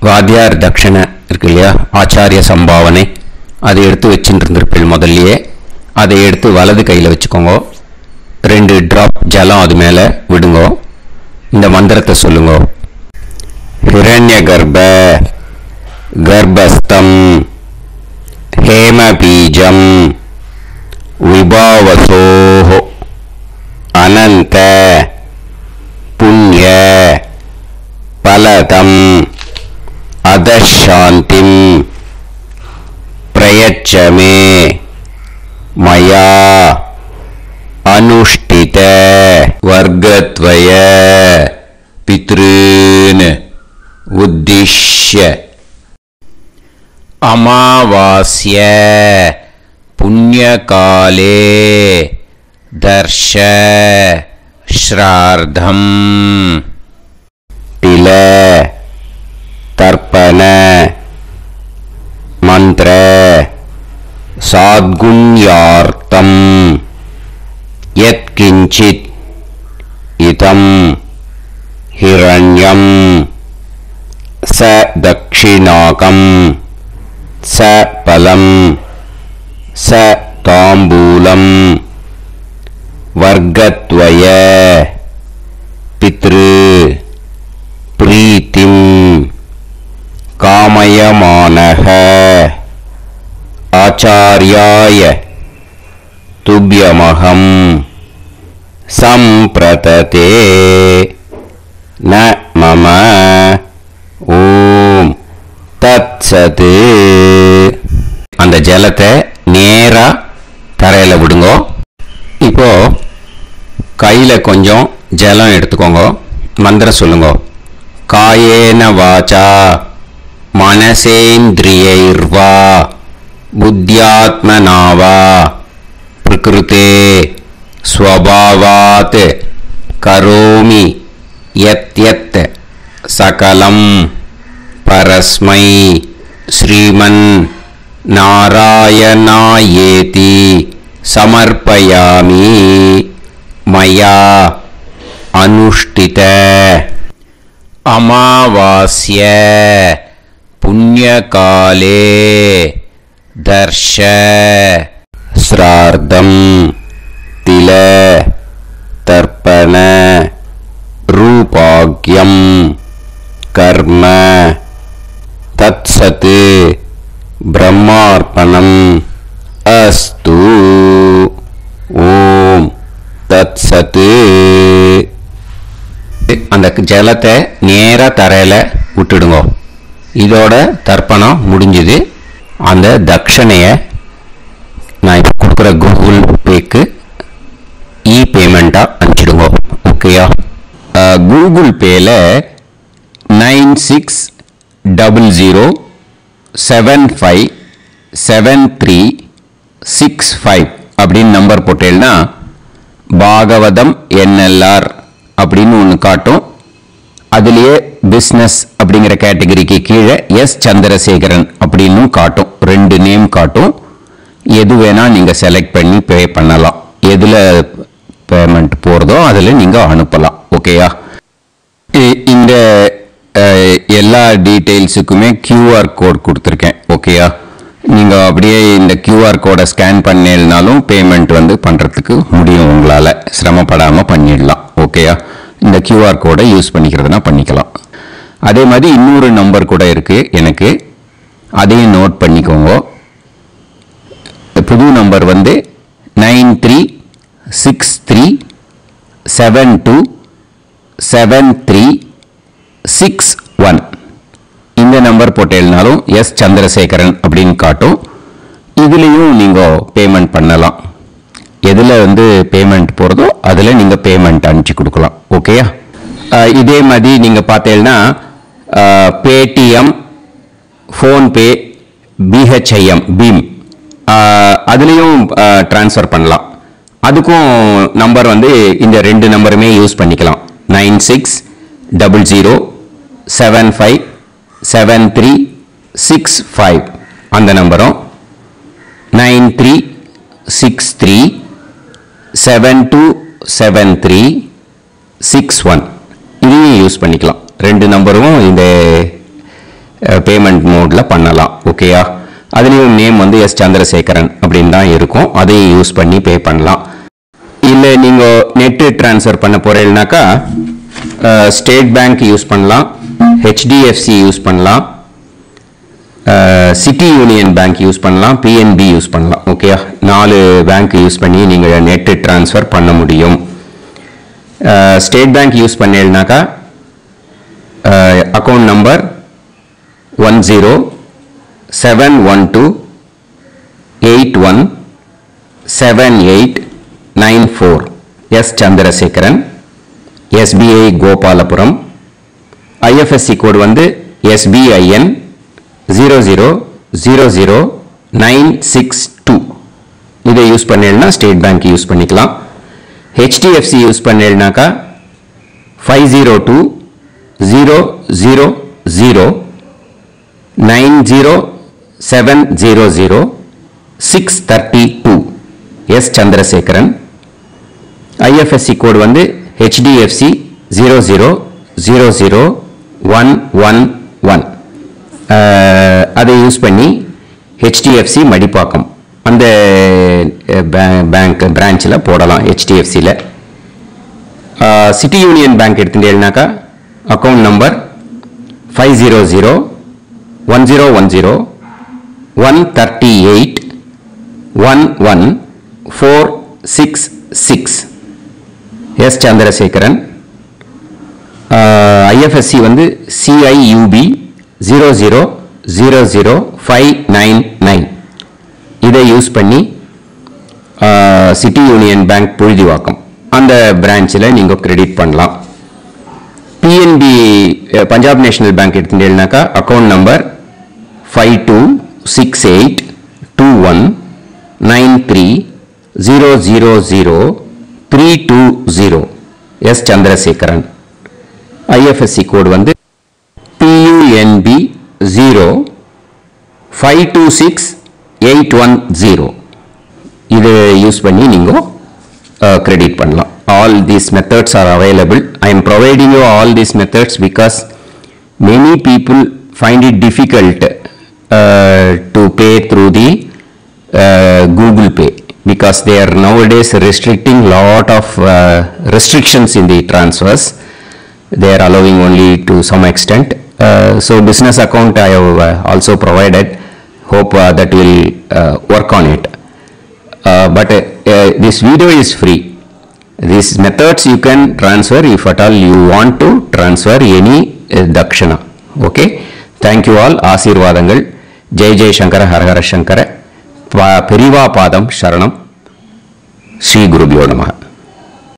வாத்தியார் தட்சணை இருக்கு இல்லையா, ஆச்சாரிய சம்பாவனை, அதை எடுத்து வச்சுட்டு இருந்திருப்பேன் முதல்லையே. அதை எடுத்து வலது கையில் வச்சுக்கோங்க. 2 டிராப் ஜலம் அது மேலே விடுங்க. இந்த மந்திரத்தை சொல்லுங்க. हिरण्यगर्भ गर्भस्थं हेमबीजं विभावसोः अनंत पुण्य फलदं अधशान्तिं प्रयच्छ मे मया अनुष्ठित वर्गद्वय पितॄन् उद्दिश्य अमावास्य पुण्यकाले दर्श श्रार्धं तिल तर्पण मंत्र साद्गुण्यार्थं यत्किंचित् इदं हिरण्यं स दक्षिणाकं स फलं स ताम्बूलं वर्गद्वय पितृ प्रीतिं कामयमानः आचार्याय तुभ्यमहं संप्रतते न मम ஓம் தத்சத். அந்த ஜலத்தை நேரா தரையில விடுங்க. இப்போ கையில கொஞ்சம் ஜலம் எடுத்துக்கோங்க. மந்திரம் சொல்லுங்க. காயேன வாச்சா மனசேந்திரியைர்வா புத்தியாத்மனாவா பிரகிருதே ஸ்வபாவாத் கரோமி யத் யத் சகலம் பரஸ்மை ஸ்ரீமன் நாராயணாயேதி சமர்ப்பயாமி மயா அனுஷ்டித அமாவாஸ்ய புண்ணியகாலே தர்ஷ ஸ்ரார்த்தம் தில தர்ப்பண ரூபாக்யம் கர்ம தத்சத் பிரம்மார்ப்பணம் அஸ்து. ஓம் தத்சத். அந்த ஜலத்தை நேரா தரையில விட்டுடுங்க. இதோட தர்ப்பணம் முடிஞ்சது. அந்த தட்சணையை நான் இப்போ கொடுக்குற கூகுள் பேக்கு பேமெண்ட்டாக அனுப்பிச்சிடுங்க. ஓகேயா? கூகுள் பேல 9600757365 அப்படின்னு நம்பர் போட்டேன்னா பாகவதம் என்எல்ஆர் அப்படின்னு ஒன்று காட்டும். அதுலேயே பிஸ்னஸ் அப்படிங்கிற கேட்டகரிக்கு கீழே எஸ் சந்திரசேகரன் அப்படின்னு காட்டும். 2 நேம் காட்டும். எது வேணால் நீங்கள் செலக்ட் பண்ணி பே பண்ணலாம். எதில் பேமெண்ட் போகிறதோ அதில் நீங்கள் அனுப்பலாம். ஓகேயா? இந்த எல்லா டீட்டெயில்ஸுக்குமே QR கோட் கொடுத்துருக்கேன். ஓகேயா? நீங்கள் அப்படியே இந்த QR கோடை ஸ்கேன் பண்ணினாலும் பேமெண்ட் பண்ணுறதுக்கு முடியும். உங்களால் சிரமப்படாமல் பண்ணிடலாம். ஓகேயா? இந்த QR கோடை யூஸ் பண்ணிக்கிறதுனா பண்ணிக்கலாம். அதே மாதிரி இன்னொரு நம்பர் கூட இருக்குது எனக்கு. அதையும் நோட் பண்ணிக்கோங்க. புது நம்பர் 9363727361. இந்த நம்பர் போட்டேன்னாலும் எஸ் சந்திரசேகரன் அப்படின்னு காட்டும். இதுலேயும் நீங்கள் பேமெண்ட் பண்ணலாம். எதில் பேமெண்ட் போகிறதோ அதில் நீங்கள் பேமெண்ட் அனுப்பிச்சி கொடுக்கலாம். ஓகேயா? இதே மாதிரி நீங்கள் பார்த்தீங்கன்னா பேடிஎம், ஃபோன்பே, பிஹெச்ஐஎம், பீம் அதுலேயும் ட்ரான்ஸ்ஃபர் பண்ணலாம். அதுக்கும் நம்பர் இந்த 2 நம்பருமே யூஸ் பண்ணிக்கலாம். 9600757365 அந்த நம்பரும் 9363727361 இதையும் யூஸ் பண்ணிக்கலாம். 2 நம்பரும் இந்த பேமெண்ட் மோடில் பண்ணலாம். ஓகேயா? அதுலேயும் நேம் எஸ் சந்திரசேகரன் அப்படின்னு தான் இருக்கும். அதையும் யூஸ் பண்ணி பே பண்ணலாம். இல்லை நீங்கள் நெட்டு ட்ரான்ஸ்ஃபர் பண்ண போகிறீங்கனாக்கா ஸ்டேட் பேங்க் யூஸ் பண்ணலாம், HDFC யூஸ் பண்ணலாம், சிட்டி யூனியன் பேங்க் யூஸ் பண்ணலாம், PNB யூஸ் பண்ணலாம். ஓகேயா? 4 பேங்க் யூஸ் பண்ணி நீங்கள் நெட்டு ட்ரான்ஸ்ஃபர் பண்ண முடியும். ஸ்டேட் பேங்க் யூஸ் பண்ணீங்கனாக்கா account number 1071281789 S Chandrasekaran, SBI Gopalapuram. IFSC code SBIN 0000962. இதை யூஸ் பண்ணீங்கன்னா ஸ்டேட் பேங்க் யூஸ் பண்ணிக்கலாம். HDFC யூஸ் பண்ணீங்கன்னாக்கா 50200907000632 S Chandrasekaran. IFSC code HDFC 0000111. அதை யூஸ் பண்ணி HDFC மடிப்பாக்கம் அந்த பேங்க் பிரான்ச்சில் போடலாம். HDFCயில் சிட்டி யூனியன் பேங்க் எடுத்துட்டேன்னாக்கா account number 5001001381146 S Chandrasekaran. IFSC CIUB 0000599. இதை யூஸ் பண்ணி சிட்டி யூனியன் பேங்க் புழுதிவாக்கம் அந்த பிரான்ச்சில் நீங்கள் கிரெடிட் பண்ணலாம். PNB பஞ்சாப் நேஷனல் பேங்க் எடுத்துட்டீங்கன்னாக்கா account number 52682193000320 S Chandrasekaran. IFSC code PNB 0526810 இது யூஸ் பண்ணி நீங்கள் கிரெடிட் பண்ணலாம். All these methods are available. I am providing you all these methods because many people find it difficult to pay through the Google Pay because they are nowadays restricting lot of restrictions in the transfers. They are allowing only to some extent. So business account I have also provided. Hope that will work on it. But this video is free. These methods you can transfer if at all you want to transfer any dakshana. Okay. Thank you all. Aasirvadangal. Jai Jai Shankara Har Har Shankara. Periva Padam Sharanam. Sri Gurubhyo Namaha.